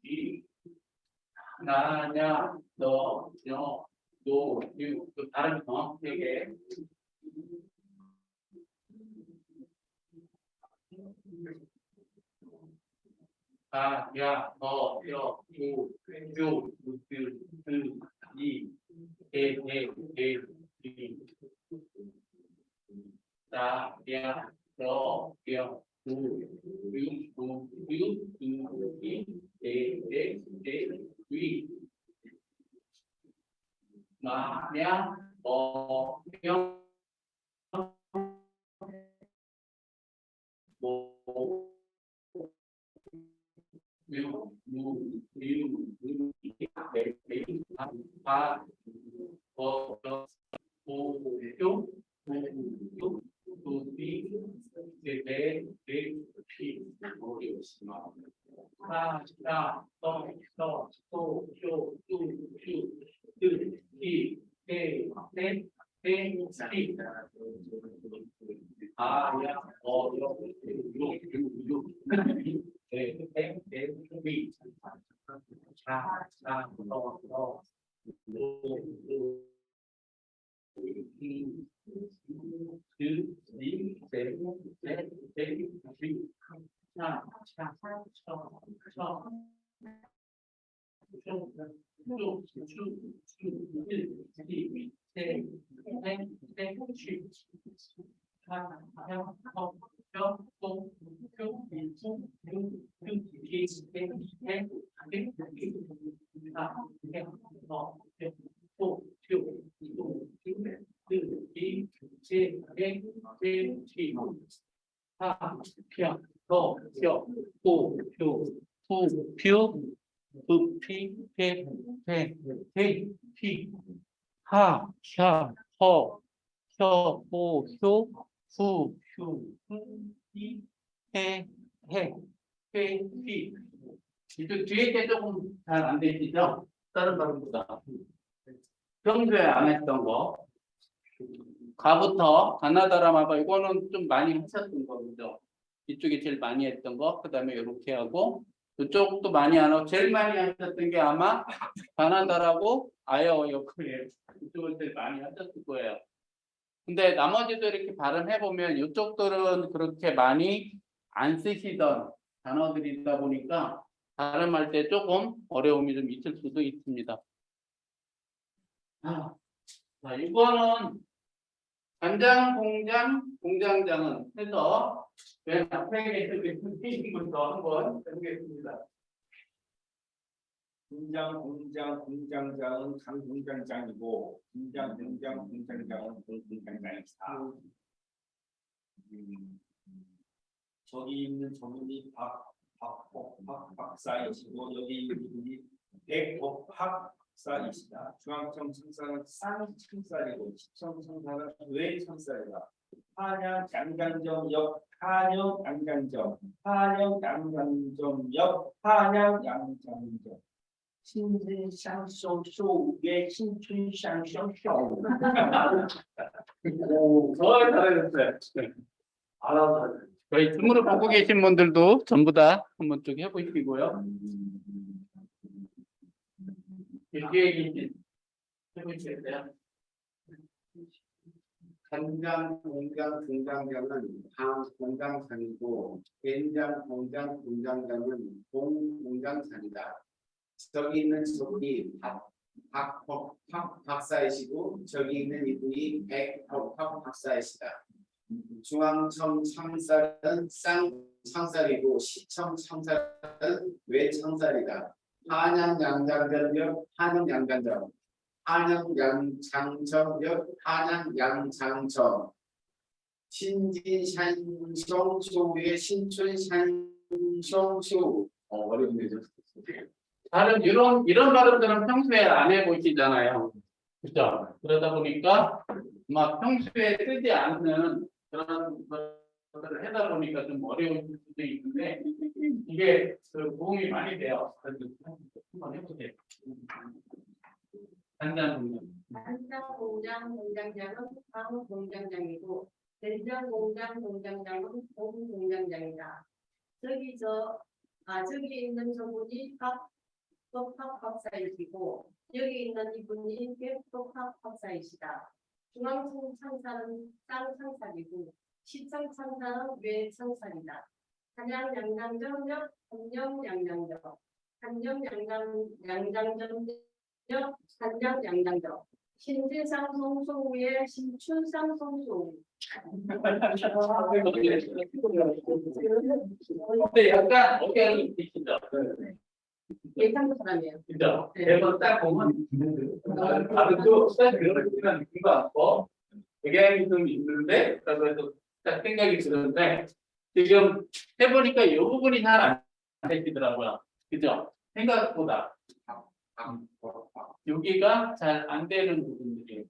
이, 나냐, 너, 여, 노, 유, 그 발음 정확하게. 다, 야, 너, 여, 우, 요, 이, 에, 이, 다, 야, 너, 여, 우, 이, 위, 마, 야, 명, 모, 이쪽 뒤에 게 조금 잘 안 되시죠? 다른 발음보다. 평소에 안 했던 거. 가부터 가나다라 마바 이거는 좀 많이 하셨던 거죠. 이쪽이 제일 많이 했던 거. 그다음에 이렇게 하고 이쪽도 많이 안 하고 제일 많이 하셨던 게 아마 가나다라고 아여였고요. 이쪽을 제일 많이 하셨을 거예요. 근데 나머지도 이렇게 발음해 보면 이쪽들은 그렇게 많이 안 쓰시던 단어들이다 보니까 발음할 때 조금 어려움이 좀 있을 수도 있습니다. 자, 이거는 간장, 공장, 공장장은 해서 맨 앞에 계신 분부터 한번 해보겠습니다. 공장장은 강 공장장이고 공장장은 공 공장장이다. 저기 있는 저분이 박복학 박사이시고 여기 있는 분이 백복학 박사이시다. 중앙청 청사는 쌍청살이고 시청 청사는 외청살이다. 한양 양강점 옆 한양 양강점 한양 양강점 옆 한양 양강점 신진상쇼쇼의 신춘상쇼쇼. 오, 잘하셨어요. 알아서. 저희 줌으로 보고 계신 분들도 전부 다 한번 쭉 해보시고요. 뒤에 계신 해보시겠어요? 간장, 공장, 공장장은 강 공장산이고 된장, 공장, 공장장은 공 공장산이다. 저기 있는 저분이 박복학 박사이시고 저기 있는 이분이 백복학 박사이시다. 중앙청 창살은 쌍창살이고 시청 창살은 외창살이다. 한양 양장점역 한양 양장점 한양 양장점역 한양 양장점 신진산성쇼의 신춘산성쇼 어렵네요. 발음 이런 발음들은 평소에 안 해보시잖아요. 그렇죠? 그러다 보니까 막 평소에 쓰지 않는 그런 것들을 하다 보니까 좀 어려울 수도 있는데 이게 그 도움이 많이 돼요. 그래서 한번 해보세요. 간장 공장 공장장은 강 공장장이고 된장 공장 공장장은 공 공장장이다. 저기 있는 저분이 박복학 박사이시고 여기 있는 이분이 백복학 박사이시다. 중앙청 창사는 쌍창살이고 시청 창사는 외창살이다. 한양양장점 한정양장점 한정양장점 한정양장점 신진상송소우의 신춘상송소우 근데 약간 어깨를 느끼시죠? 예상도 사람이에요. 그죠? 대본 딱 보면 다른도 그런 느낌도 않고 영향이 좀 있는데 그래서 딱 생각이 드는데 지금 해보니까 이 부분이 잘 안 되시더라고요. 그죠? 생각보다 여기가 잘 안 되는 부분들이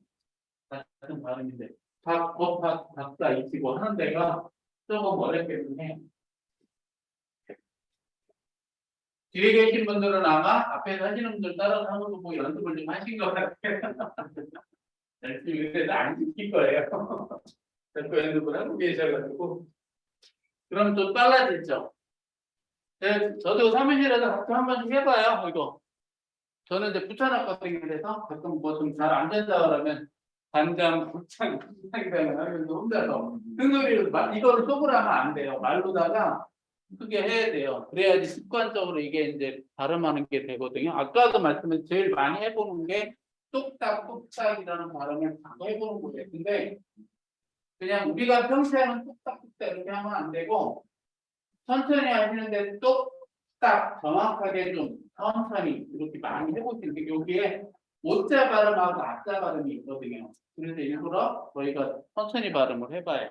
같은 발음인데 박사 이치고 하는 데가 조금 어렵기 때문에 뒤에 계신 분들은 아마 앞에서 하시는 분들 따라서 하는 거 보고 연습을 좀 하신 것 같아요. 열심히 근데 안 시킬 거예요. 자꾸 연습을 하고 계셔가지고 그럼 좀 빨라지죠. 네, 저도 사무실에서 가끔 한 번씩 해봐요. 이거 저는 이제 붙여놨거든요. 그래서 가끔 뭐 좀 잘 안 된다 그러면 단장, 복장, 상장을 하면서 혼자서 큰 소리로 이거를 속으로 하면 안 돼요. 말로다가 크게 해야 돼요. 그래야지 습관적으로 이게 이제 발음하는 게 되거든요. 아까도 말씀을 제일 많이 해보는 게 똑딱똑딱이라는 발음을 자꾸 해보는 거예요. 근데 그냥 우리가 평소에 하는 똑딱똑딱 이렇게 하면 안 되고 천천히 하시는데 똑딱 정확하게 좀 천천히 이렇게 많이 해보시는 게 여기에 오자 발음하고 아자 발음이 있거든요. 그래서 일부러 저희가 천천히 발음을 해봐요.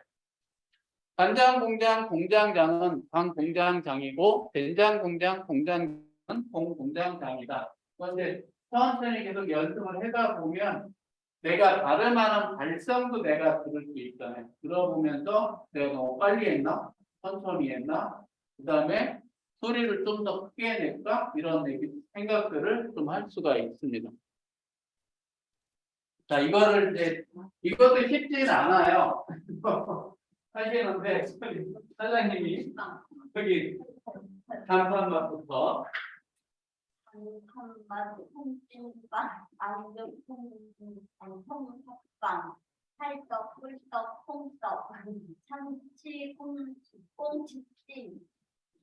간장 공장 공장장은 강 공장장이고 된장 공장 공장장은 공 공장장이다. 그런데 천천히 계속 연습을 해가 보면 내가 발음하는 발성도 내가 들을 수 있잖아요. 들어보면서 내가 너무 빨리 했나? 천천히 했나? 그 다음에 소리를 좀 더 크게 낼까? 이런 생각들을 좀 할 수가 있습니다. 자, 이거를 이제 이것도 쉽지는 않아요. 하시는데 사장님이 여기 단판맛부터 한판 홍찐빵 안경홍팥빵 찰떡 꿀떡 콩떡 참치 꽁치찜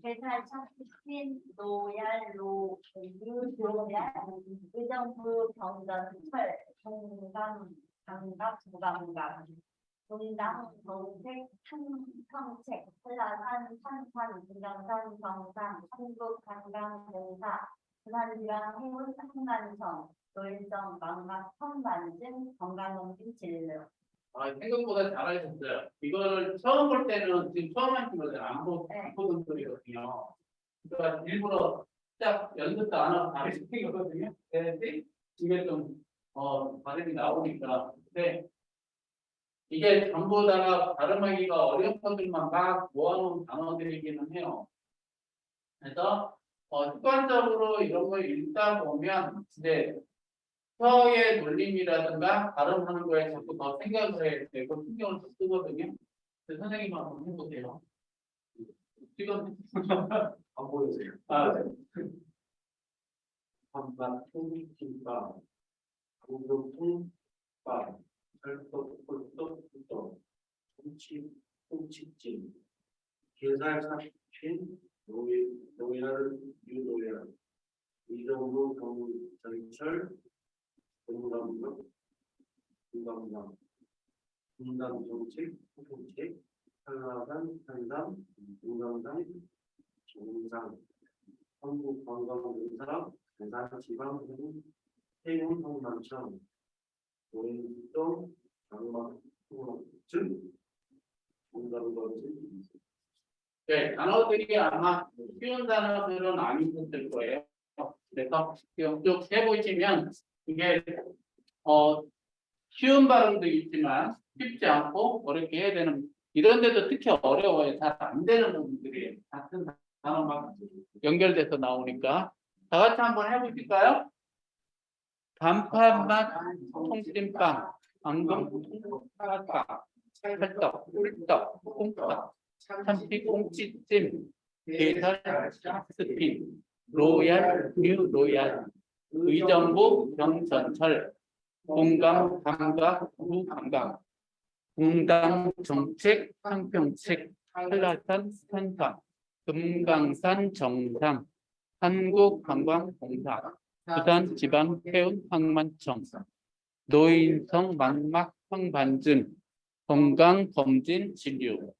게살 참치찜 노얄 유로얄 의정부 병전철 동감 장갑 부감갑 분당 정책 청책 한라산 산산 분당산 정산 한국 관광공사 부산지방 해운 한만성 노일정 망각 천만진 건강검진 진료. 생각보다 잘하셨어요. 이거를 처음 볼 때는 지금 처음 하신 거잖아요. 안 보던 소리거든요. 그러니까 일부러 딱 연습도 안 하고 가르치는 거거든요. 그래야지 이게 좀 발음이 나오니까. 근데 이게 전부 다 발음하기가 어려운 것들만 막 모아놓은 단어들이기는 해요. 그래서 습관적으로 이런 걸 읽다 보면 이제 혀의 놀림이라든가 발음하는 거에 자꾸 더 생각을 해야 되고 신경을 더 쓰거든요. 그래서 선생님 한번 해보세요. 지금 안 보여서요. 네. 한반 통김밥, 우동통밥, 찰떡꿀떡꿀떡, 꽁치찜, 게살 삭힌 노얄 유노얄, 의정부 경전철 공감정 분당 정책 정책 한라산 산담 공감장 정상 한국 관광공사 대산지방 해운 성남청 노인동 장막증 공감검진. 네, 단어들이 아마 쉬운 단어들은 아니었을 거예요. 그래서 지금 쭉 해보시면 이게 쉬운 발음도 있지만 쉽지 않고 어렵게 해야 되는 이런 데도 특히 어려워요. 잘 안 되는 부분들이 같은 단어만 연결돼서 나오니까 다 같이 한번 해보실까요? 단팥맛 통찜빵, 안경통팥빵, 찰떡, 꿀떡, 콩떡, 참치 꽁치찜, 게살 스핀, 로얄 뉴로얄, 의정부 경전철, 공감 감각 무감각, 분당 정책 상평책, 한라산 산상, 금강산 정상, 한국관광공사, 부산지방해운항만청, 노인성 망막 황반증, 건강검진 진료.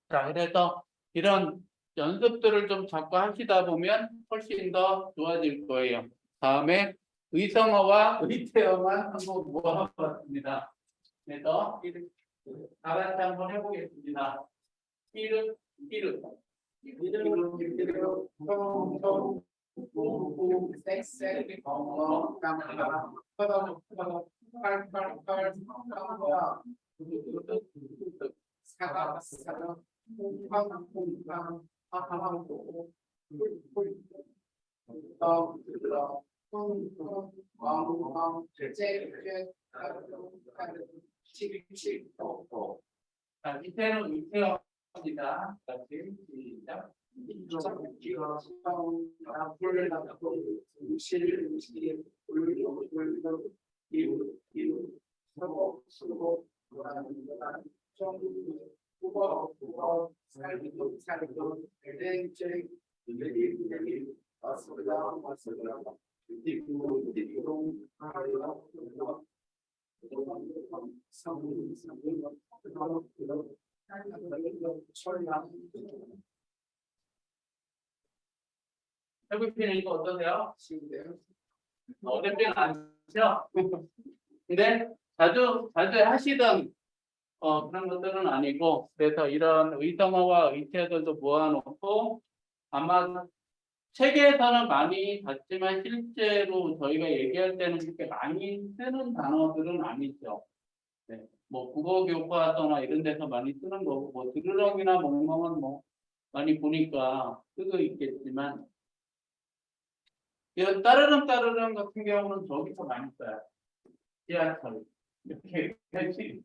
자, 그래서 이런 연습들을 좀 자꾸 하시다 보면 훨씬 더 좋아질 거예요. 다음에 의성어와 의태어만 한번 모아봤습니다. 그래서 다 같이 한번 해보겠습니다. 이름, 자, 이태는 의태어입니다. 같이 시작. 해보시는 이거 어떠세요? 어렵지는 않죠? 근데 자주 하시던 그런 것들은 아니고, 그래서 이런 의성어와 의태어들도 모아놓고, 아마 책에서는 많이 봤지만 실제로 저희가 얘기할 때는 그렇게 많이 쓰는 단어들은 아니죠. 네. 뭐 국어교과서나 이런 데서 많이 쓰는 거고, 뭐 드르렁이나 멍멍은 뭐 많이 보니까 쓰고 있겠지만, 이런 따르릉 같은 경우는 저기서 많이 써요. 지하철 이렇게 같이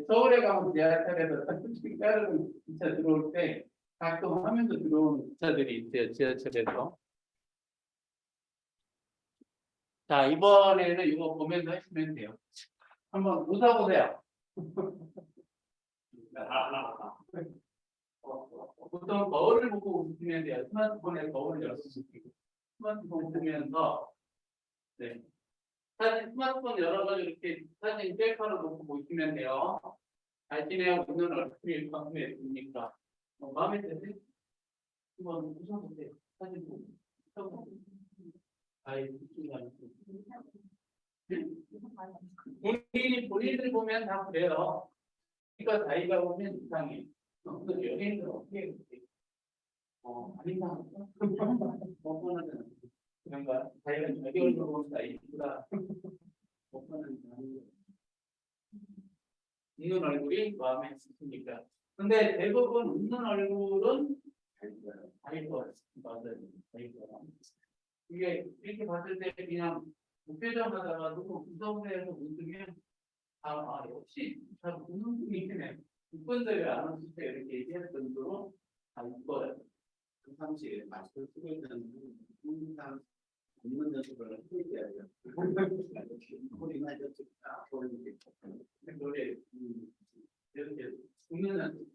서울에 가면 지하철에서 따르릉 기차 들어올 때 가끔 화면도 들어오는 기차들이 있어요. 지하철에서. 자, 이번에는 이거 보면서 하시면 돼요. 한번 웃어보세요. 보통 거울을 보고 웃으면 돼요. 스마트폰에 거울을 열어주시고 스마트폰 보면서 네. 사진 스마트폰 열어서 이렇게 사진 셀카로 놓고 보시면 돼요. 자신의 오늘 얼굴이 마음에 듭니까? 마음에 드세요? 한번 웃어보세요. 사진 보고. 본인들 보면 다 그래요. 그러니까 자기가 보면 이상해. 연예인들 어떻게 안 이상할까? 먹고는 그런가? 자기가 자기 얼굴 보니까 이쁘다. 먹고는 웃는 얼굴이 마음에 드십니까? 근데 대부분 웃는 얼굴은 아이고 맞아요. 이게 이렇게 봤을 때 그냥 무표정 하다가 너무 무서워해서 웃으면 역시 잘 웃는 분이네. 이쁜데 안 웃을 때 이렇게 얘기할 정도로 이뻐요. 평상시에 마스크를 쓰고 있는 항상 웃는 연습을 하고 있어야죠. 소리나 이렇게 노래 이렇게 웃는 연습.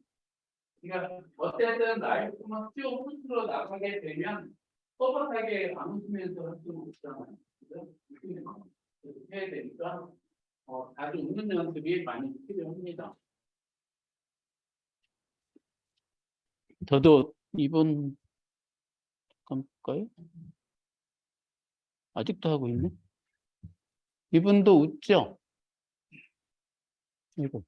그러니까 어쨌든 라이프만 쭉 풀스로 나가게 되면 뻣뻣하게 안 웃으면서 할 수는 없잖아요. 그죠? 해야 되니까 자주 웃는 연습이 많이 필요합니다. 저도 이분 잠깐 볼까요? 아직도 하고 있네. 이분도 웃죠? 이거.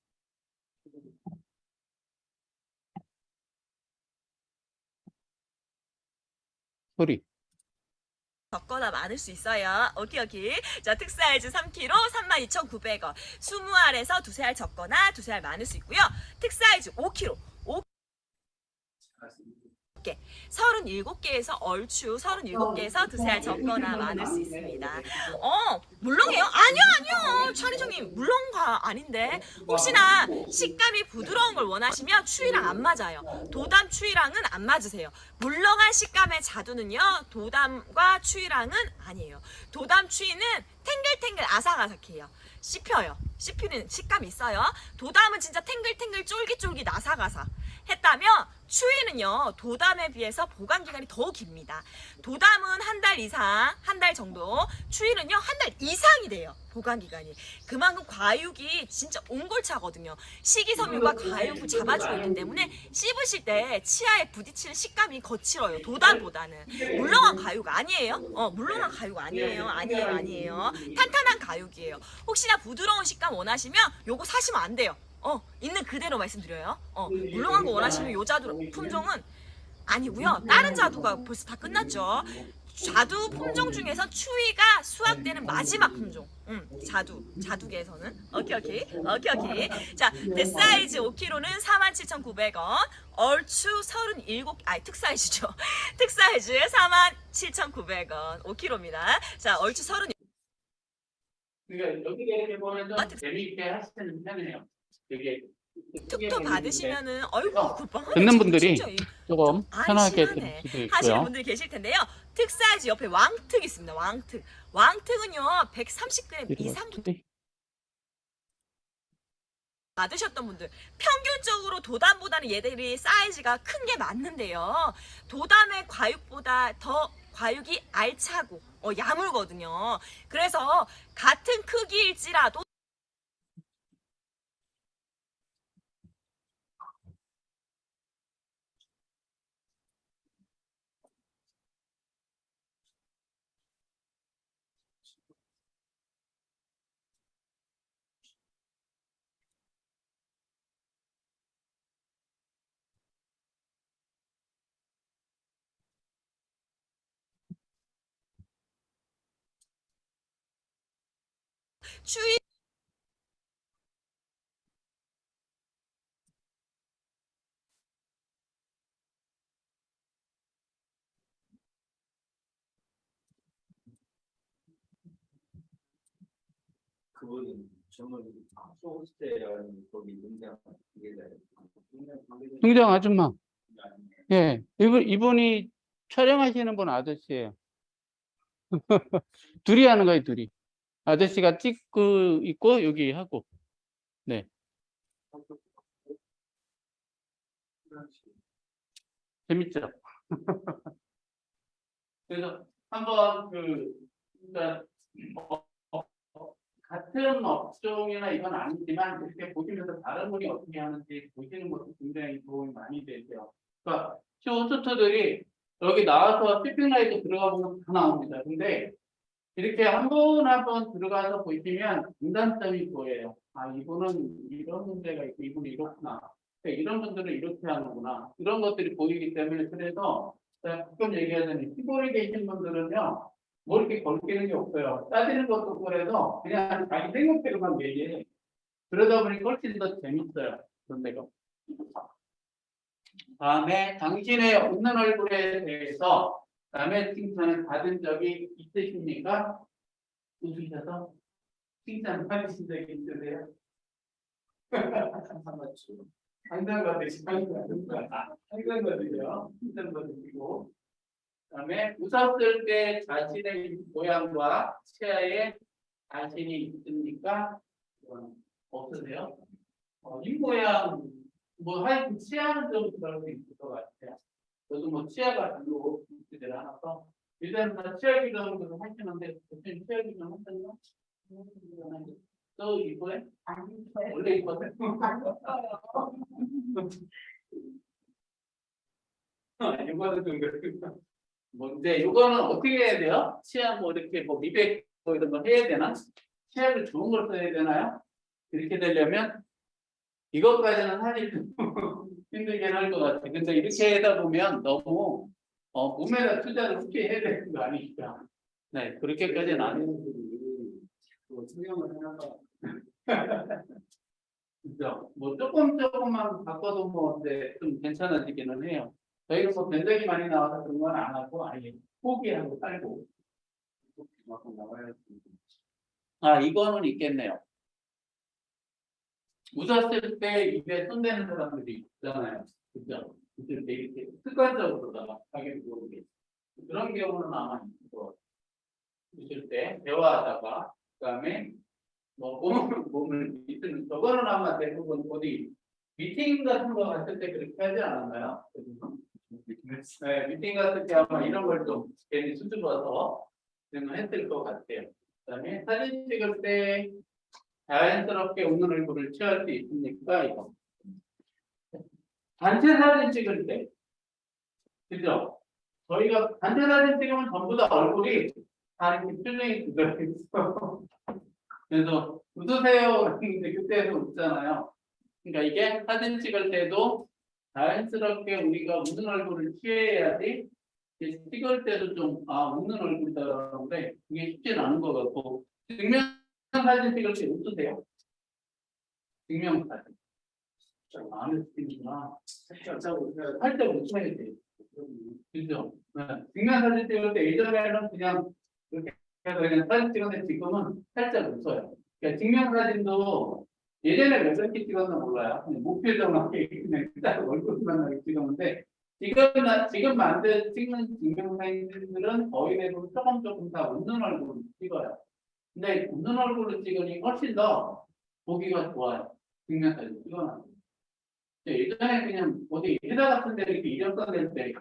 소리. 적거나 많을 수 있어요. 여기. 자, 특사이즈 3kg 32,900원. 20알에서 두세 알 적거나 두세 알 많을 수 있고요. 특사이즈 5kg 37개에서 얼추 37개에서 두세 알 적거나 많을 수 있습니다. 물렁해요? 아니요. 차리정님 물렁가 아닌데 혹시나 식감이 부드러운 걸 원하시면 추위랑 안 맞아요. 도담 추위랑은 안 맞으세요. 물렁한 식감의 자두는요 도담과 추위랑은 아니에요. 도담 추위는 탱글탱글 아삭아삭해요. 씹혀요. 씹히는 식감이 있어요. 도담은 진짜 탱글탱글 쫄깃쫄깃 아삭아삭 했다면 추위는요 도담에 비해서 보관 기간이 더 깁니다. 도담은 한 달 이상, 한 달 정도, 추위는요 한 달 이상이 돼요. 보관 기간이. 그만큼 과육이 진짜 옹골차거든요. 식이섬유가 과육을 잡아주고 있기 때문에 씹으실 때 치아에 부딪히는 식감이 거칠어요. 도담보다는. 물렁한 과육 아니에요. 물렁한 과육 아니에요. 아니에요. 탄탄한 과육이에요. 혹시나 부드러운 식감 원하시면 요거 사시면 안 돼요. 있는 그대로 말씀드려요. 물렁한 거 원하시면 요 자두 품종은 아니고요. 다른 자두가 벌써 다 끝났죠. 자두 품종 중에서 추위가 수확되는 마지막 품종. 자두계에서는. 오케이. 자, 대사이즈 5kg는 47,900원. 얼추 37, 특사이즈죠. 특사이즈 47,900원. 5kg입니다. 자, 얼추 37. 그러니까 여기 이렇게 보면 좀 재미있게 하시는 편이에요. 되게 툭툭 받으시면은 어이구 굿빵 듣는 분들이 진짜 조금 편하게 들을 안심하네 수도 하시는 있고요. 분들이 계실 텐데요. 특사이즈 옆에 왕특 있습니다. 왕특은요 130g 이상 받으셨던 분들 평균적으로 도담보다는 얘들이 사이즈가 큰 게 맞는데요. 도담의 과육보다 더 과육이 알차고 야물거든요. 그래서 같은 크기일지라도 추위 그분은 정말 소스테라는 거기 능장 흥정 아줌마. 예, 이분이 촬영하시는 분 아저씨예요. 둘이 하는 거예요, 둘이. 아저씨가 찍고 있고 여기 하고. 네. 재밌죠? 그래서 한번 그러니까 같은 업종이나 이건 아니지만 이렇게 보시면서 다른 분이 어떻게 하는지 보시는 것도 굉장히 도움이 많이 되죠. 그러니까 쇼호스터들이 여기 나와서 쇼핑라이트 들어가 보면 다 나옵니다. 근데 이렇게 한 번 한 번 들어가서 보시면 장단점이 보여요. 아, 이분은 이런 문제가 있고 이분은 이렇구나. 그러니까 이런 분들은 이렇게 하는구나. 이런 것들이 보이기 때문에 그래서 제가 가끔 얘기하자면 시골에 계신 분들은요. 뭐 이렇게 걸리는 게 없어요. 따지는 것도 없고 그래서 그냥 자기 생각대로만 얘기해. 그러다 보니 훨씬 더 재밌어요. 그런 데가. 다음에 당신의 웃는 얼굴에 대해서 남의 칭찬을 받은 적이 있으십니까? 웃으셔서 칭찬 받으신 적이 있으세요? 항상 받으시죠. 항상 받으죠. 칭찬 받으시고. 그다음에 웃었을 때 자신의 모양과 치아에 자신이 있습니까? 없으세요? 이 모양 뭐 하여튼 치아는 좀 그럴 수 있을 것 같아요. 저도 뭐 치아가 별로 있지를 않아서 일단 다 치아 기능을 하시는데 대표님 치아 기능 하셨나? 또 이거에? 원래 이거에? 이거는 좀 그렇구나. 뭔데 이거는 어떻게 해야 돼요? 치아 뭐 이렇게 뭐 미백 뭐 이런 거 해야 되나? 치아를 좋은 걸 써야 되나요? 이렇게 되려면 이것까지는 사실 힘들긴 할 것 같아요. 근데 이렇게 하다 보면 너무 몸에다 투자를 쉽게 해야 되는 거 아니니까. 네, 그렇게까지는 안 해요. 성형을 해놔서 그죠? 뭐 조금만 바꿔도 뭐 좀 괜찮아지기는 해요. 저희는 뭐 면적이 많이 나와서 그런 건 안 하고 아예 포기하고 살고. 그만큼 나와야 아, 이거는 있겠네요. 웃었을 때 입에 손대는 사람들이 있잖아요. 그죠? 웃을 때 이렇게 습관적으로다가 하게 모르게. 그런 경우는 아마 있고, 웃을 때 대화하다가, 그 다음에 뭐 몸을 믿는 저거는 아마 대부분 어디 미팅 같은 거 갔을 때 그렇게 하지 않았나요? 네, 미팅 갔을 때 아마 이런 걸 좀 괜히 수줍어서 좀 했을 것 같아요. 그다음에 사진 찍을 때 자연스럽게 웃는 얼굴을 취할 수 있으니까 이거. 단체 사진 찍을 때, 그죠? 저희가 단체 사진 찍으면 전부 다 얼굴이 다 이렇게 표정이 그대로 있어. 그래서 웃으세요. 근데 그때도 웃잖아요. 그러니까 이게 사진 찍을 때도 자연스럽게 우리가 웃는 얼굴을 취해야지 이게 찍을 때도 좀 웃는 얼굴이다라는데 이게 쉽지는 않은 것 같고 증명사진 찍을 때 웃으세요? 증명사진 안 웃기구나. 살짝 웃어야 돼. 그죠? 네. 증명사진 찍을 때 예전에는 그냥 이렇게 해서 그냥 사진 찍었는데 지금은 살짝 웃어요. 그러니까 증명사진도 예전에 몇 이렇게 찍었나 몰라요. 그냥 무표정하게 그냥 딱 얼굴만 나게 찍었는데 지금 만든 찍는 증명사진들은 거의 대부분 조금 다 웃는 얼굴로 찍어요. 근데 웃는 얼굴로 찍으니 훨씬 더 보기가 좋아요. 증명사진 찍어놔. 예전에 그냥 어디 회사 같은 데 이렇게 이력서 낼 때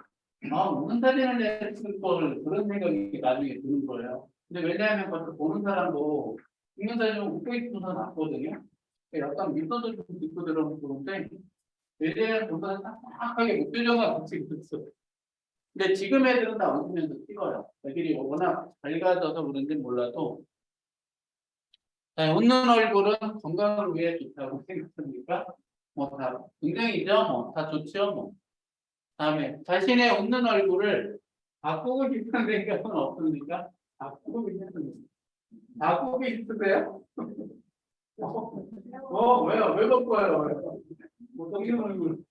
웃는 사진을 냈을 걸 그런 생각이 나중에 드는 거예요. 근데 왜냐하면 그것도 보는 사람도 증명사진은 웃고 있어서 낫거든요. 약간 미소도 좀 듣고 들어오는데 예전에 보다 정확하게 무표정하고 찍었어. 근데 지금 애들은 다 웃으면서 찍어요. 애들이 워낙 밝아져서 그런지 몰라도 웃는 얼굴은 건강을 위해 좋다고 생각합니까? 뭐 다 긍정이죠. 뭐 다 좋죠. 뭐 다음에 자신의 웃는 얼굴을 바꾸고 싶은 생각은 없습니까? 바꾸고 싶으세요? 왜요? 왜 바꿔요? 왜요? 뭐 동생 얼굴.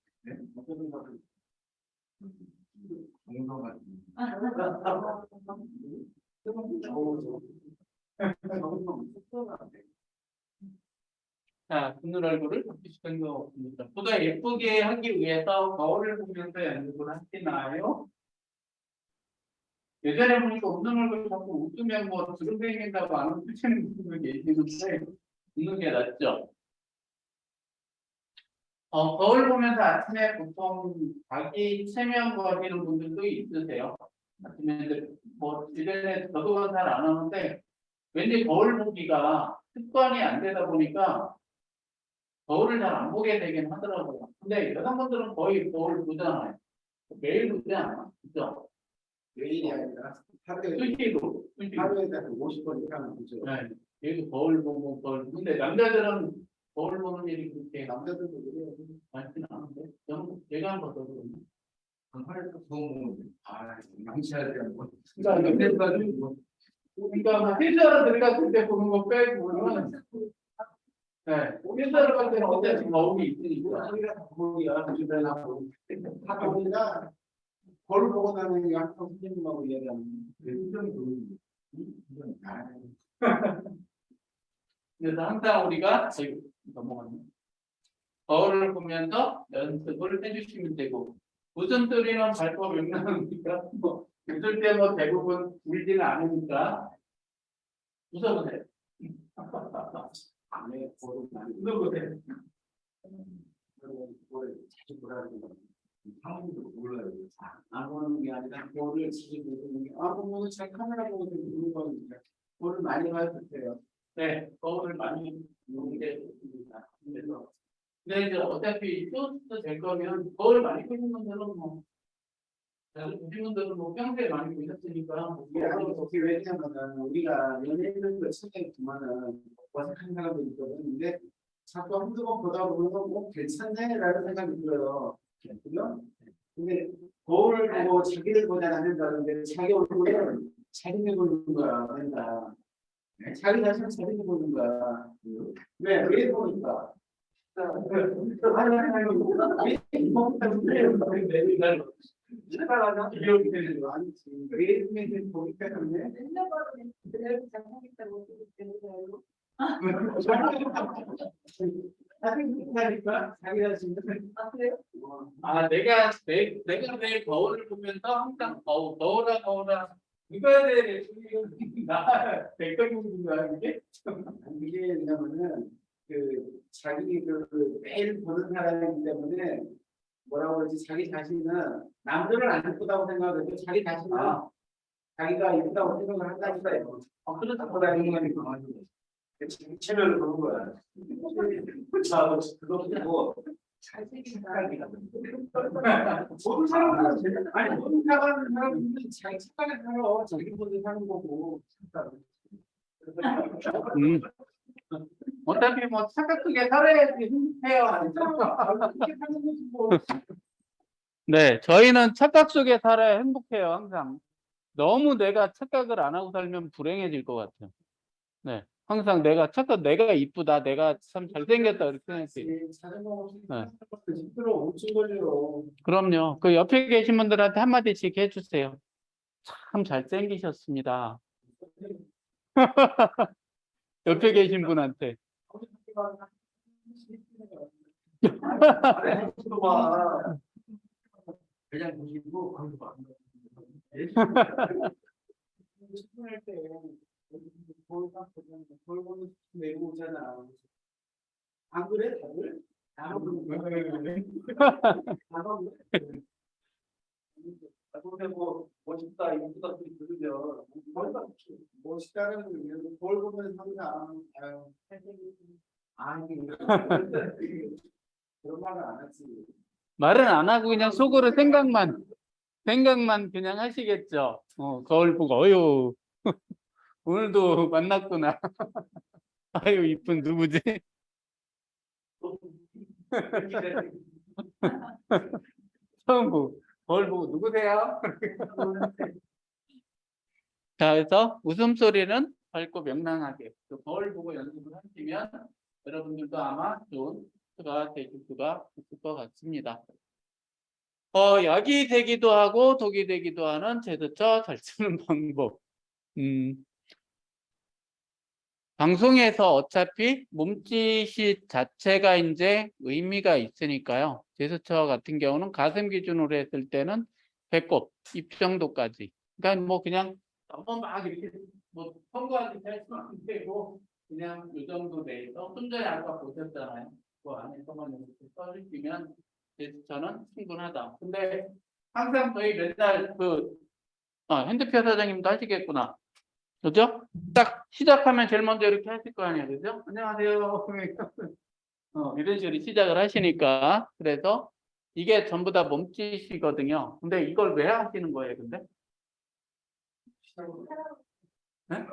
자, 웃는 얼굴을 바꾸시는 거 없습니다. 보다 예쁘게 하기 위해서 거울을 보면서 연습을 하시나요? 예전에 보니까 웃는 얼굴 자꾸 웃으면 뭐 주름이 생긴다고 안 웃으시는 분들 계시는데 웃는 게 낫죠. 거울 보면서 아침에 보통 자기 체면 하시는 분들도 있으세요. 아침에 뭐 주변에 저도 잘 안 하는데 왠지 거울 보기가 습관이 안 되다 보니까 거울을 잘 안 보게 되긴 하더라고요. 근데 여성분들은 거의 거울 보잖아요. 매일 보지 않아. 그죠? 매일이 아니라 수시로. 하루에 딱 50번 이상 보죠. 네. 얘도 거울 보고 거울. 근데 남자들은 거울 보는 일이 그렇게 남자들도 그래요. 많지는 않은데. 저는 제가 한번 더 그러네. 하루에 처음 망치할 때 뭐. 그러니까 뭐 필사로 들어갔을 때 보는 거 빼고는 네. 필사로 갈 때는 어차피 거울이 있으니까. 우리가 거울이야. 주변하고 하다 보니까 거울 보고 나면 항상 선생님하고 이야기하는 굉장히 좋은. 그래서 항상 우리가 넘어가네. 거울을 보면서 연습을 해주시면 되고 무슨 소리는 발법 명랑하니까 뭐 웃을 때 뭐 대부분 울지는 않으니까 웃어보세요. 안에 거울 많이 웃어보세요. 거울 자주 보라는 거. 사람도 몰라요. 안 보는 게 아니라 거울을 자주 보는 게 보면 잘 카메라 보고 보는 거니까 거울을 많이 봐주세요. 네, 거울을 많이 보는 게 좋습니다. 그래서 근데 이제 어차피 쇼트 될 거면 거울 많이 보시는 분들은 뭐 보신 분들은 뭐 평소에 많이 보셨으니까 뭐 그게 왜냐면은 우리가 연예인들도 책에 보면은 어색한 사람도 있거든. 근데 자꾸 한두 번 보다 보면 뭐 괜찮네라는 생각이 들어요. 그죠? 근데 거울을 보고 자기를 보지 않는다는데 자기 얼굴을 자기를 보는 거야. 맨날. 자기 자신을 자기를 보는 거야. 왜 보니까? 이렇게 되는 거 아니지. 왜 보니까 그런데? 맨날 봐도 그대로 잘생겼다고 그러고 자기가 자기 자신을 아 그래요? 내가 내 거울을 보면서 항상 거울아 누가 내 나 백성인 거야 이게 이게 왜냐면은 자기 매일 보는 사람이기 때문에 뭐라고 그러지 자기 자신은 남들은 안 예쁘다고 생각해도 자기 자신은 자기가 예쁘다고 생각을 한다니까요. 그렇다 보다는 거니까 자기 체면을 보는 거야. 자, 그거 보고 잘생긴 사람이다. 모든 사람은 아니 모든 사람은 자기 착하게 살아. 자기 본대 사는 거고. 어차피 뭐 착각하게 살아야지 해요. 네, 저희는 착각 속에 살아야 행복해요, 항상. 너무 내가 착각을 안 하고 살면 불행해질 것 같아요. 네, 항상 내가 이쁘다, 내가 참 잘생겼다 이렇게 생각해요. 네. 그럼요. 그 옆에 계신 분들한테 한마디씩 해주세요. 참 잘생기셨습니다. 옆에 계신 분한테. 그냥 보시고 출근할 때 볼 보는 내고 오잖아. 안 그래 다들? 근데 뭐 멋있다 이쁘다 소리 들으면 멋있다는 의미로 볼 보면 항상 아니 그런 말은 안 하지. 말은 안 하고 그냥 속으로 생각만 그냥 하시겠죠. 거울 보고 어유 오늘도 만났구나. 아유 이쁜 누구지? 처음 보고 거울 보고 누구세요? 자, 그래서 웃음소리는 밝고 명랑하게 그 거울 보고 연습을 하시면 여러분들도 아마 좋은 수가 되실 수가 있을 것 같습니다. 약이 되기도 하고 독이 되기도 하는 제스처 잘 쓰는 방법. 방송에서 어차피 몸짓이 자체가 이제 의미가 있으니까요. 제스처 같은 경우는 가슴 기준으로 했을 때는 배꼽, 입 정도까지. 그러니까 뭐 그냥 너무 막 이렇게 뭐 선거하듯이 할 수는 안 되고 그냥 이 정도 내에서 손전에 아까 보셨잖아요. 그 안에서만 이렇게 써주시면 제스처는 충분하다. 근데 항상 저희 맨날 핸드표 사장님도 하시겠구나. 그죠? 딱 시작하면 제일 먼저 이렇게 하실 거 아니에요. 그죠? 안녕하세요. 이런 식으로 시작을 하시니까. 그래서 이게 전부 다 몸짓이거든요. 근데 이걸 왜 하시는 거예요, 근데? 네?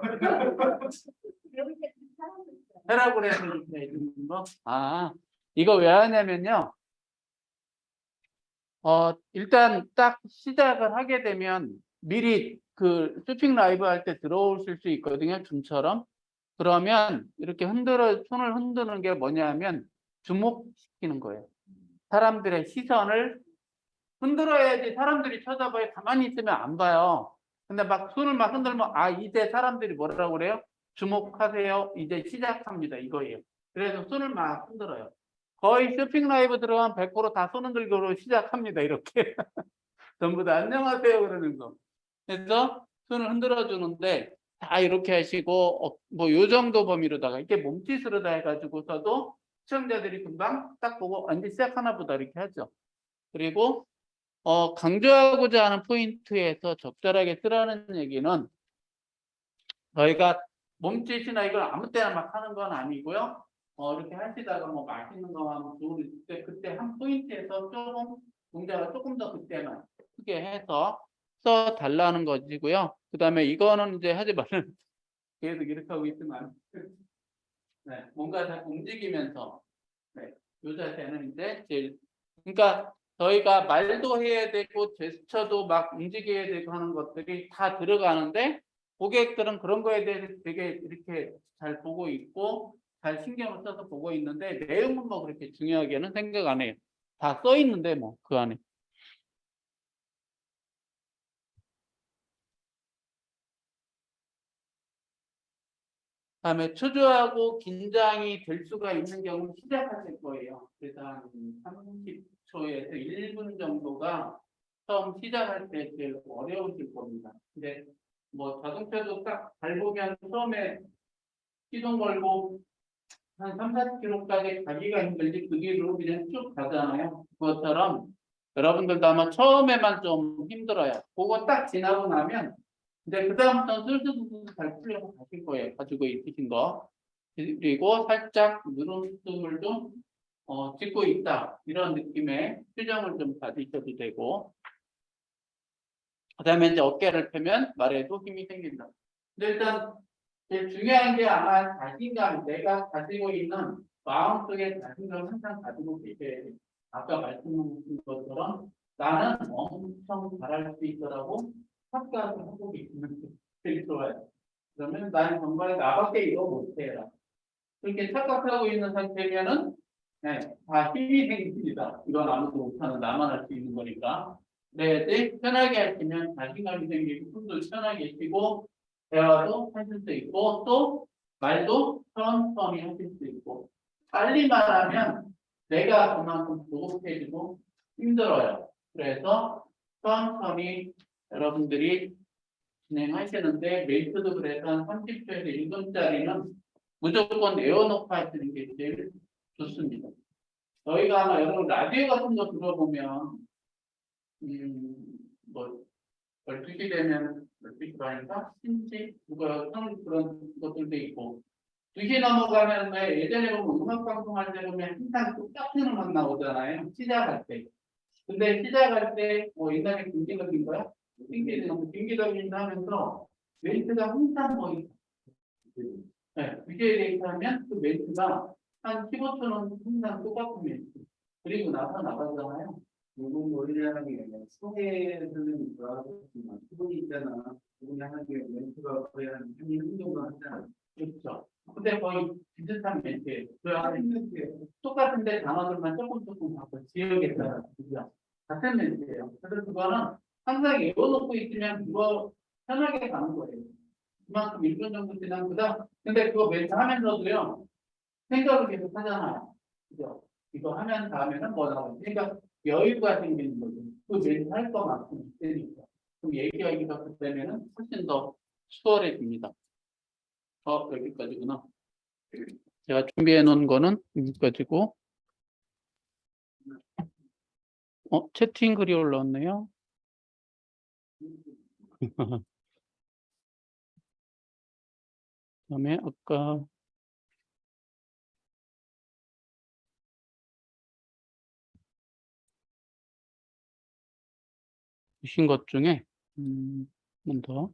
해라고 해서 이렇게 해주는 거? 이거 왜 하냐면요. 일단 딱 시작을 하게 되면 미리 그 쇼핑 라이브 할 때 들어오실 수 있거든요. 좀처럼. 그러면 이렇게 손을 흔드는 게 뭐냐면 주목시키는 거예요. 사람들의 시선을 흔들어야지 사람들이 쳐다봐요. 가만히 있으면 안 봐요. 근데 막 손을 막 흔들면 이제 사람들이 뭐라고 그래요? 주목하세요. 이제 시작합니다. 이거예요. 그래서 손을 막 흔들어요. 거의 쇼핑 라이브 들어가면 100%다 손 흔들고 시작합니다. 이렇게. 전부 다 안녕하세요 그러는 거. 그래서 손을 흔들어 주는데 다 이렇게 하시고 뭐 요 정도 범위로다가 이게 몸짓으로 다 해가지고서도 시청자들이 금방 딱 보고 이제 시작하나 보다 이렇게 하죠. 그리고 강조하고자 하는 포인트에서 적절하게 쓰라는 얘기는 저희가 몸짓이나 이걸 아무 때나 막 하는 건 아니고요. 이렇게 하시다가 뭐 맛있는 거 하면 좋을 때 그때 한 포인트에서 조금 동작을 조금 더 그때만 크게 해서 써 달라는 것이고요. 그 다음에 이거는 이제 하지 말는 계속 이렇게 하고 있으면 안 돼요. 네, 뭔가 자꾸 움직이면서 이 자세는 이제 제일 그러니까 저희가 말도 해야 되고 제스처도 막 움직여야 되고 하는 것들이 다 들어가는데 고객들은 그런 거에 대해서 되게 이렇게 잘 보고 있고 잘 신경을 써서 보고 있는데 내용은 뭐 그렇게 중요하게는 생각 안 해요. 다 써 있는데 뭐 그 안에. 다음에 초조하고 긴장이 될 수가 있는 경우 시작하실 거예요. 그래서 한 30초에서 1분 정도가 처음 시작할 때 제일 어려우실 겁니다. 근데 뭐 자동차도 딱 잘 보면 처음에 시동 걸고 한 3, 4km까지 가기가 힘들지 그 뒤로 그냥 쭉 가잖아요. 그것처럼 여러분들도 아마 처음에만 좀 힘들어요. 그거 딱 지나고 나면 이제 그다음부터는 슬슬슬슬 잘 풀려서 가실 거예요. 가지고 있으신 거. 그리고 살짝 누름숨을 좀 짓고 있다. 이런 느낌의 표정을 좀 가지셔도 되고. 그다음에 이제 어깨를 펴면 말에도 힘이 생긴다. 근데 일단 제일 중요한 게 아마 자신감, 내가 가지고 있는 마음속에 자신감을 항상 가지고 계셔야 돼요. 아까 말씀하신 것처럼 나는 엄청 잘할 수 있더라고 착각을 하고 계시면 되게 좋아요. 그러면 나는 정말 나밖에 이거 못해요. 그렇게 착각하고 있는 상태면은 네, 다 힘이 생깁니다. 이건 아무도 못하는 나만 할 수 있는 거니까. 네, 편하게 하시면 자신감이 생기고 숨도 편하게 쉬고 대화도 하실 수 있고 또 말도 천천히 하실 수 있고 빨리 말하면 내가 그만큼 조급해지고 힘들어요. 그래서 천천히 여러분들이 진행하시는데 메이트도 그래서 한 30초에서 1분짜리는 무조건 외워놓고 하시는 게 제일 좋습니다. 저희가 아마 여러분 라디오 같은 거 들어보면 뭐 12시 되면 12시 반인가? 신지? 그런 것들도 있고 2시 넘어가면 왜 예전에 보면 음악 방송할 때 보면 항상 똑같은 음악 나오잖아요. 시작할 때. 근데 시작할 때 뭐 옛날에 김기덕인 거야? 김기덕인 하면서 멘트가 항상 뭐 네, 위에 데이트하면 그 멘트가 한 15초는 항상 똑같은 멘트. 그리고 나서 나가잖아요. 요건 머리라는 게 소개해주는 거하고 그분이 있잖아. 그분이 하는 게 멘트가 거의 한 1분 정도 하잖아. 그렇죠. 근데 거의 비슷한 멘트예요. 그 안에 똑같은데 단어들만 조금 바꿔 지역에 따라 그죠? 같은 멘트예요. 그래서 그거는 항상 외워놓고 있으면 그거 편하게 가는 거예요. 그만큼 1분 정도 지난 거다. 근데 그거 멘트 하면서도요 생각을 계속 하잖아요. 그죠? 이거 하면 다음에는 뭐 나오지? 그러니까 여유가 생기는 거죠. 그 멘트 할 것만큼 있으니까. 그럼 얘기하기가 그때면은 훨씬 더 수월해집니다. 여기까지구나. 제가 준비해 놓은 거는 여기까지고. 채팅 글이 올라왔네요. 그다음에 아까 주신 것 중에 한 번 더.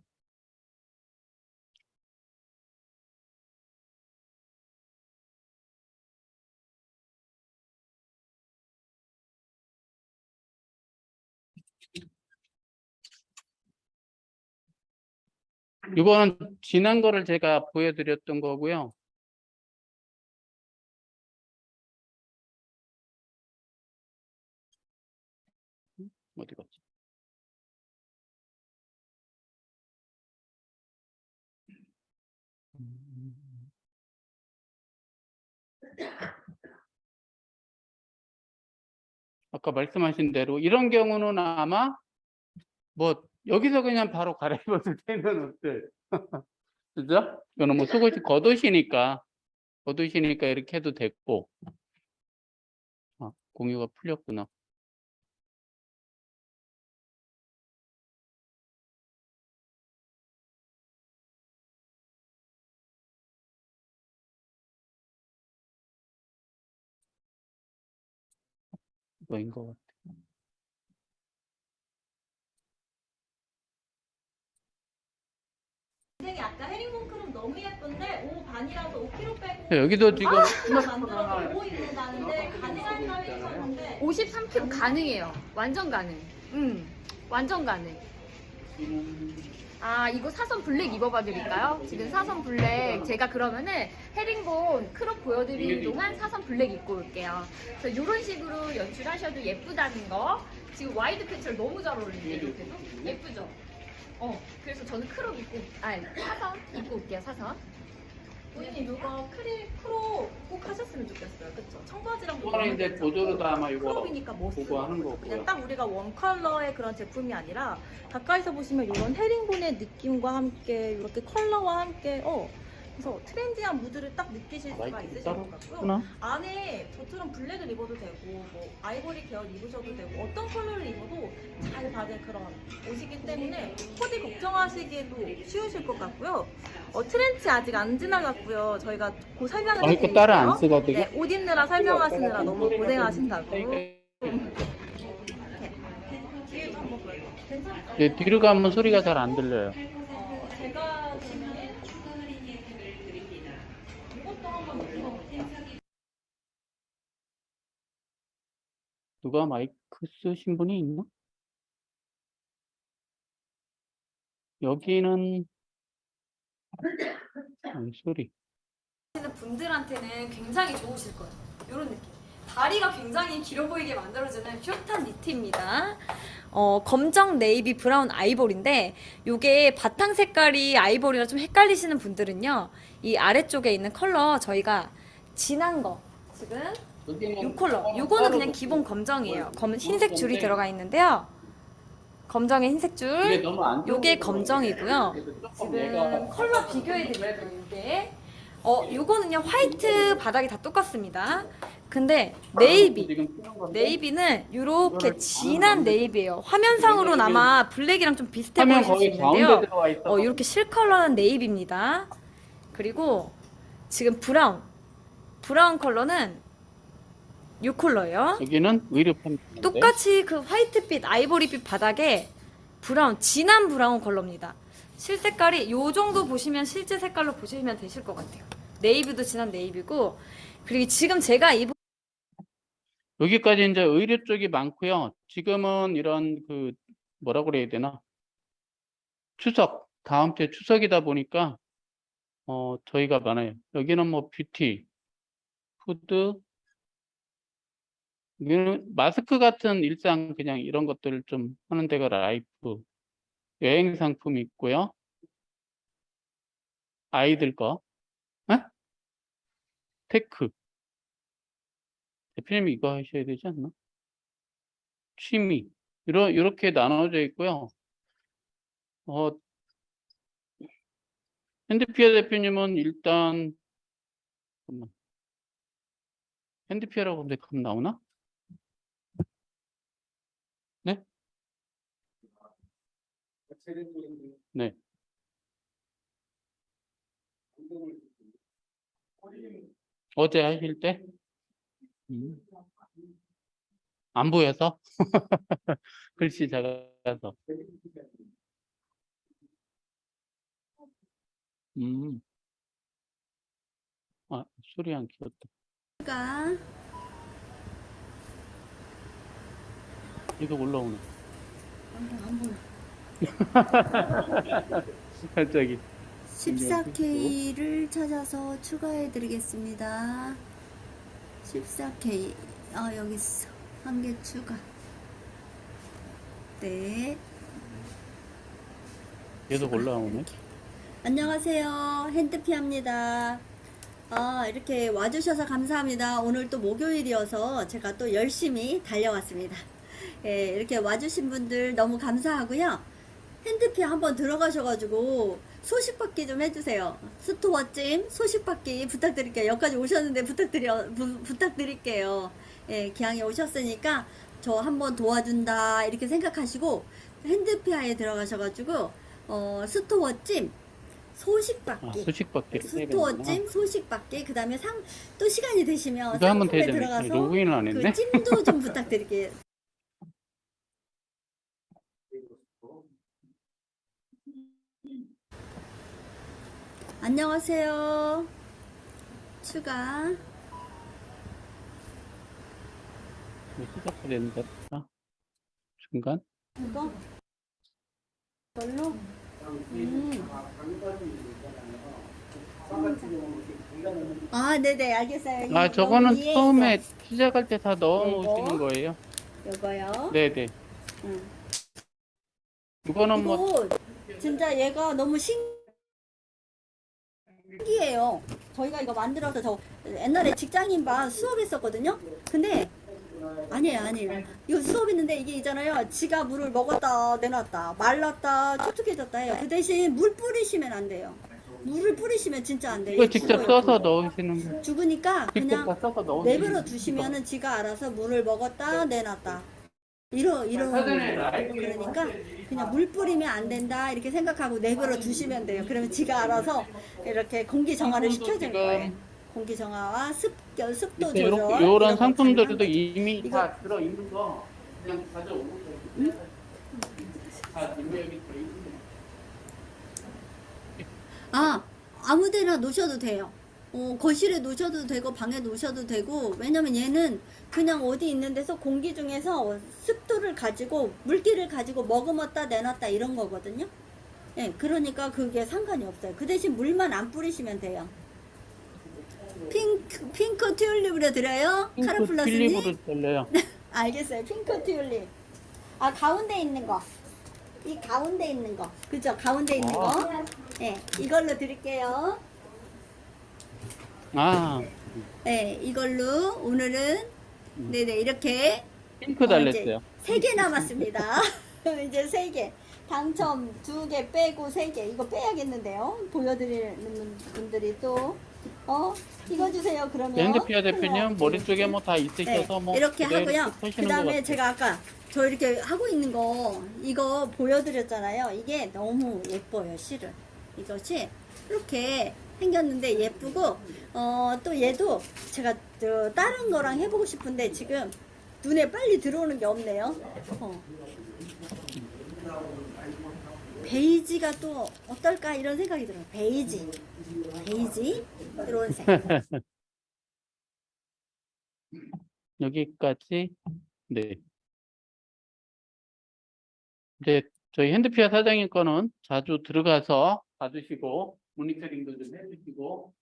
이거는 지난 거를 제가 보여드렸던 거고요. 어디 갔지? 아까 말씀하신 대로 이런 경우는 아마 뭐 여기서 그냥 바로 갈아입어도 되는 옷들. 그죠? 이거는 뭐 속옷이 겉옷이니까 이렇게 해도 됐고. 공유가 풀렸구나. 이거인 것 같아. 굉장히 아까 헤링본크럼 너무 예쁜데 오 반이라서 5kg 빼고 여기도 지금 만들어서 오 입는다는데 가능할까 했었는데 53kg 가능해요. 완전 가능. 완전 가능. 아, 이거 사선 블랙 입어봐 드릴까요? 지금 사선 블랙 제가 그러면은 헤링본 크롭 보여드리는 동안 사선 블랙 입고 올게요. 그래서 이런 식으로 연출하셔도 예쁘다는 거. 지금 와이드 팬츠를 너무 잘 어울리는데 이렇게도 예쁘죠? 그래서 저는 크롭 입고 사선 입고 올게요. 사선. 고객님 이거 크롭 꼭 하셨으면 좋겠어요. 그쵸? 청바지랑 이거는 이제 보조로도 아마 이거 크롭이니까 뭐 보고 하는 거고요. 그냥 딱 우리가 원 컬러의 그런 제품이 아니라 가까이서 보시면 이런 헤링본의 느낌과 함께 이렇게 컬러와 함께 그래서 트렌디한 무드를 딱 느끼실 수가 마이크 있으실 따로 것 같고요. 하나? 안에 저처럼 블랙을 입어도 되고 뭐 아이보리 계열 입으셔도 되고 어떤 컬러를 입어도 잘 받을 그런 옷이기 때문에 코디 걱정하시기에도 쉬우실 것 같고요. 트렌치 아직 안 지나갔고요. 저희가 곧 설명을 마이크 해드릴게요. 따라 안 쓰거든요. 네, 옷 입느라 설명하시느라 너무 고생하신다고. 뒤에도 한번 보여요. 괜찮아요? 네, 뒤로 가면 소리가 잘 안 들려요. 제가 그러면 이것도 한번 입어볼게요. 누가 마이크 쓰신 분이 있나? 여기는 소리. 하시는 분들한테는 굉장히 좋으실 거예요. 이런 느낌. 다리가 굉장히 길어 보이게 만들어주는 숏한 니트입니다. 검정, 네이비, 브라운, 아이보리인데 요게 바탕 색깔이 아이보리라 좀 헷갈리시는 분들은요. 이 아래쪽에 있는 컬러 저희가 진한 거 지금 요 컬러 요거는 그냥 기본 검정이에요. 흰색 줄이 들어가 있는데요. 검정에 흰색 줄 요게 검정이고요. 지금 컬러 비교해 드릴게요. 요게 요거는요 화이트 바닥이 다 똑같습니다. 근데 네이비는 이렇게 진한 네이비예요. 화면상으로는 아마 블랙이랑 좀 비슷해 화면 보이실 수 거기 가운데 있는데요. 들어가 있어. 이렇게 실컬러는 네이비입니다. 그리고 지금 브라운 컬러는 이 컬러예요. 여기는 의료판. 똑같이 그 화이트빛, 아이보리빛 바닥에 진한 브라운 컬러입니다. 실색깔이 요 정도 보시면 실제 색깔로 보시면 되실 것 같아요. 네이비도 진한 네이비고, 그리고 지금 제가 입은 여기까지 이제 의료 쪽이 많고요. 지금은 이런 그 뭐라고 그래야 되나? 다음 주에 추석이다 보니까 저희가 많아요. 여기는 뭐 뷰티, 푸드, 여기는 마스크 같은 일상 그냥 이런 것들을 좀 하는 데가 라이프, 여행 상품이 있고요. 아이들 거, 테크. 대표님이 이거 하셔야 되지 않나? 취미. 이렇게 나눠져 있고요. 핸드피어 대표님은 일단, 잠깐만. 핸드피어라고 검색하면 나오나? 네? 네. 어제 하실 때? 안 보여서? 글씨 작아서. 소리 안 키웠다. 이거 올라오네. 안 보여. 갑자기. 14K를 찾아서 추가해 드리겠습니다. 14K. 여기 있어. 한 개 추가. 네. 계속 올라오네. 안녕하세요. 핸드피아입니다. 이렇게 와주셔서 감사합니다. 오늘 또 목요일이어서 제가 또 열심히 달려왔습니다. 예, 이렇게 와주신 분들 너무 감사하고요. 핸드피아 한번 들어가셔가지고 소식 받기 좀 해주세요. 스토어찜 소식 받기 부탁드릴게요. 여기까지 오셨는데 부탁드릴게요. 예, 기왕에 오셨으니까 저 한번 도와준다 이렇게 생각하시고 핸드피아에 들어가셔가지고 스토어찜 소식 받기, 스토어찜 소식 받기, 그 다음에 또 시간이 되시면 상품에 들어가서 로그인을 안 했네. 그 찜도 좀 부탁드릴게요. 안녕하세요. 추가. 시작해야 된다. 중간. 이거? 별로? 네네, 알겠어요. 저거는 처음에 시작할 때 다 넣어 놓으시는 거예요? 요거요? 네네. 이거는 뭐. 진짜 얘가 너무 신기해요. 저희가 이거 만들어서 저 옛날에 직장인반 수업했었거든요. 근데 아니에요. 이거 수업했는데 이게 있잖아요. 지가 물을 먹었다 내놨다 말랐다 촉촉해졌다 해요. 그 대신 물 뿌리시면 안 돼요. 물을 뿌리시면 진짜 안 돼요. 이거 직접 죽어요, 써서 그거. 넣으시는 거. 죽으니까 직접 다 그냥 써서 넣으시는 내버려 두시면은 지가 알아서 물을 먹었다 내놨다. 이런 사전에 라이브 그러니까 그냥 물 뿌리면 안 된다 이렇게 생각하고 내버려 두시면 돼요. 그러면 지가 알아서 이렇게 공기 정화를 시켜줄 거예요. 공기 정화와 습도 조절 이런 이런 거 상품들도 가능한 이미 이거- 다 들어 있는 거 그냥 가져오면 돼요. 다 이미 여기 들어 있는 거. 아무데나 놓으셔도 돼요. 거실에 놓으셔도 되고 방에 놓으셔도 되고 왜냐면 얘는 그냥 어디 있는 데서 공기 중에서 습도를 가지고 물기를 가지고 머금었다 내놨다 이런 거거든요. 예, 그러니까 그게 상관이 없어요. 그 대신 물만 안 뿌리시면 돼요. 핑크 튤립으로 드려요? 카라플러스님? 튤립으로 들려요. 알겠어요. 핑크 튤립. 가운데 있는 거. 이 가운데 있는 거. 그죠? 가운데 있는 거. 예, 이걸로 드릴게요. 아, 네, 이걸로 오늘은 네네 이렇게 핑크 달랬어요. 3개 남았습니다. 이제 3개. 당첨 2개 빼고 3개. 이거 빼야겠는데요. 보여드리는 분들이 또 이거 주세요. 그러면 핸드피아 대표님 머리 쪽에 뭐 다 있으셔서 뭐 이렇게 그대로 하고요. 쓰시는 그 것 다음에 같아요. 제가 아까 저 이렇게 하고 있는 거 이거 보여드렸잖아요. 이게 너무 예뻐요. 실은 이것이 이렇게 생겼는데 예쁘고 또 얘도 제가 다른 거랑 해보고 싶은데 지금 눈에 빨리 들어오는 게 없네요. 베이지가 또 어떨까 이런 생각이 들어요. 베이지 이런 색. 여기까지. 네. 이제 저희 핸드피아 사장님 거는 자주 들어가서 봐주시고 모니터링도 좀 해주시고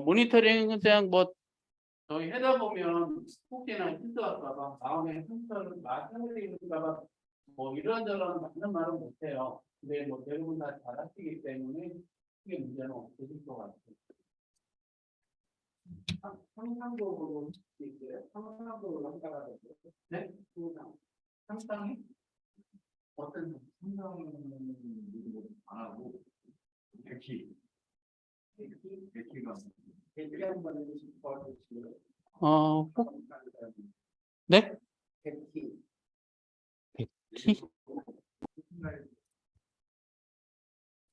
모니터링은 그냥 뭐 저희 하다 보면 혹시나 힘들었다가 마음에 상처를 마찬가지일까봐 뭐 이런저런 맞는 말은 못해요. 근데 뭐 대부분 다 잘하시기 때문에 크게 문제는 없으실 것 같아요. 상상적으로 있어요? 상상적으로 한다가 네? 상상이? 어떤 상상은 안 하고 백희가 한번 해주실 것 같으시고요. 네? 백희.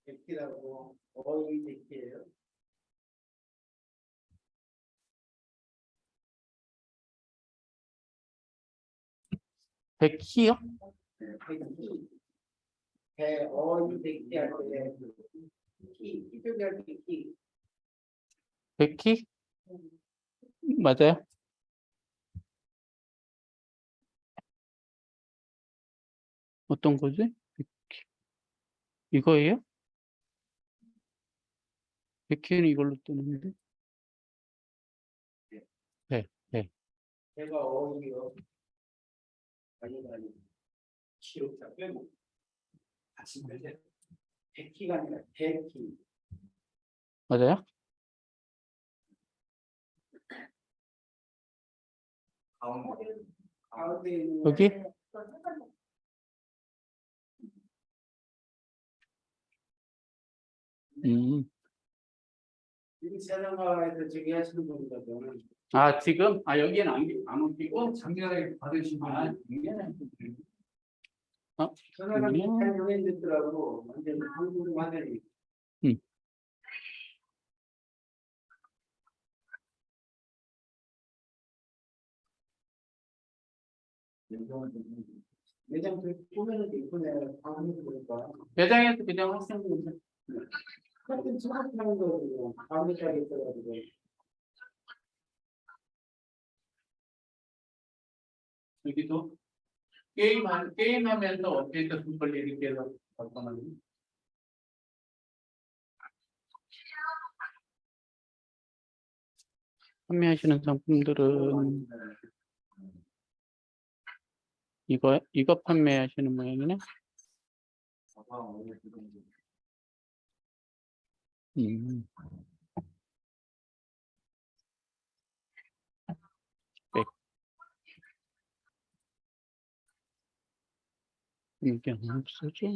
백희라고 어이 백희예요? 백희요? 네, 백희. 어이 백희 할 때 키, 이쪽에 할 때 키. 백희? 맞아요? 어떤 거지? 백희. 이거예요? 백희는 이걸로 뜨는데? 네, 네. 제가 어이요. 아니. 기억자 빼고. 같이 빼세요. 백희가 아니라 백희. 맞아요? 가운데 여기? 지금 세상화에서 저기 하시는 분이거든. 지금? 여기는 안 옮기고? 작년에 받으신 분. 작년에. 전화가 잘 연예인들더라고. 완전 한국 완전히. 매장 보면은 이쁘네. 방송에서 보니까. 매장에서 그냥 학생들 같은 수업하는 거거든요. 방송까지 있어가지고. 여기도 게임하면서 어떻게 돈벌 이렇게 해서 발전하는. 판매하시는 상품들은 이거 판매하시는 모양이네. 이게 없어져.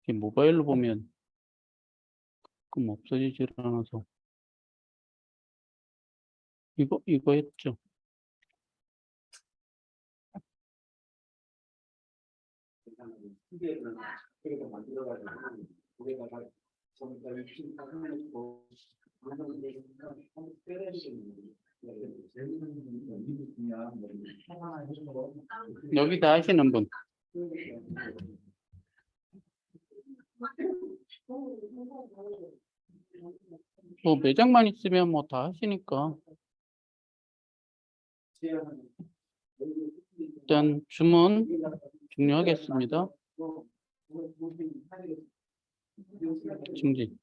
이게 모바일로 보면 가끔 없어지질 않아서. 이거 했죠. 그래서 만들어가지고 우리가 전부 다 입힌 하고 한번 때려주시는 여기 다 하시는 분. 뭐 매장만 있으면 뭐 다 하시니까. 일단 주문 종료하겠습니다. 중지.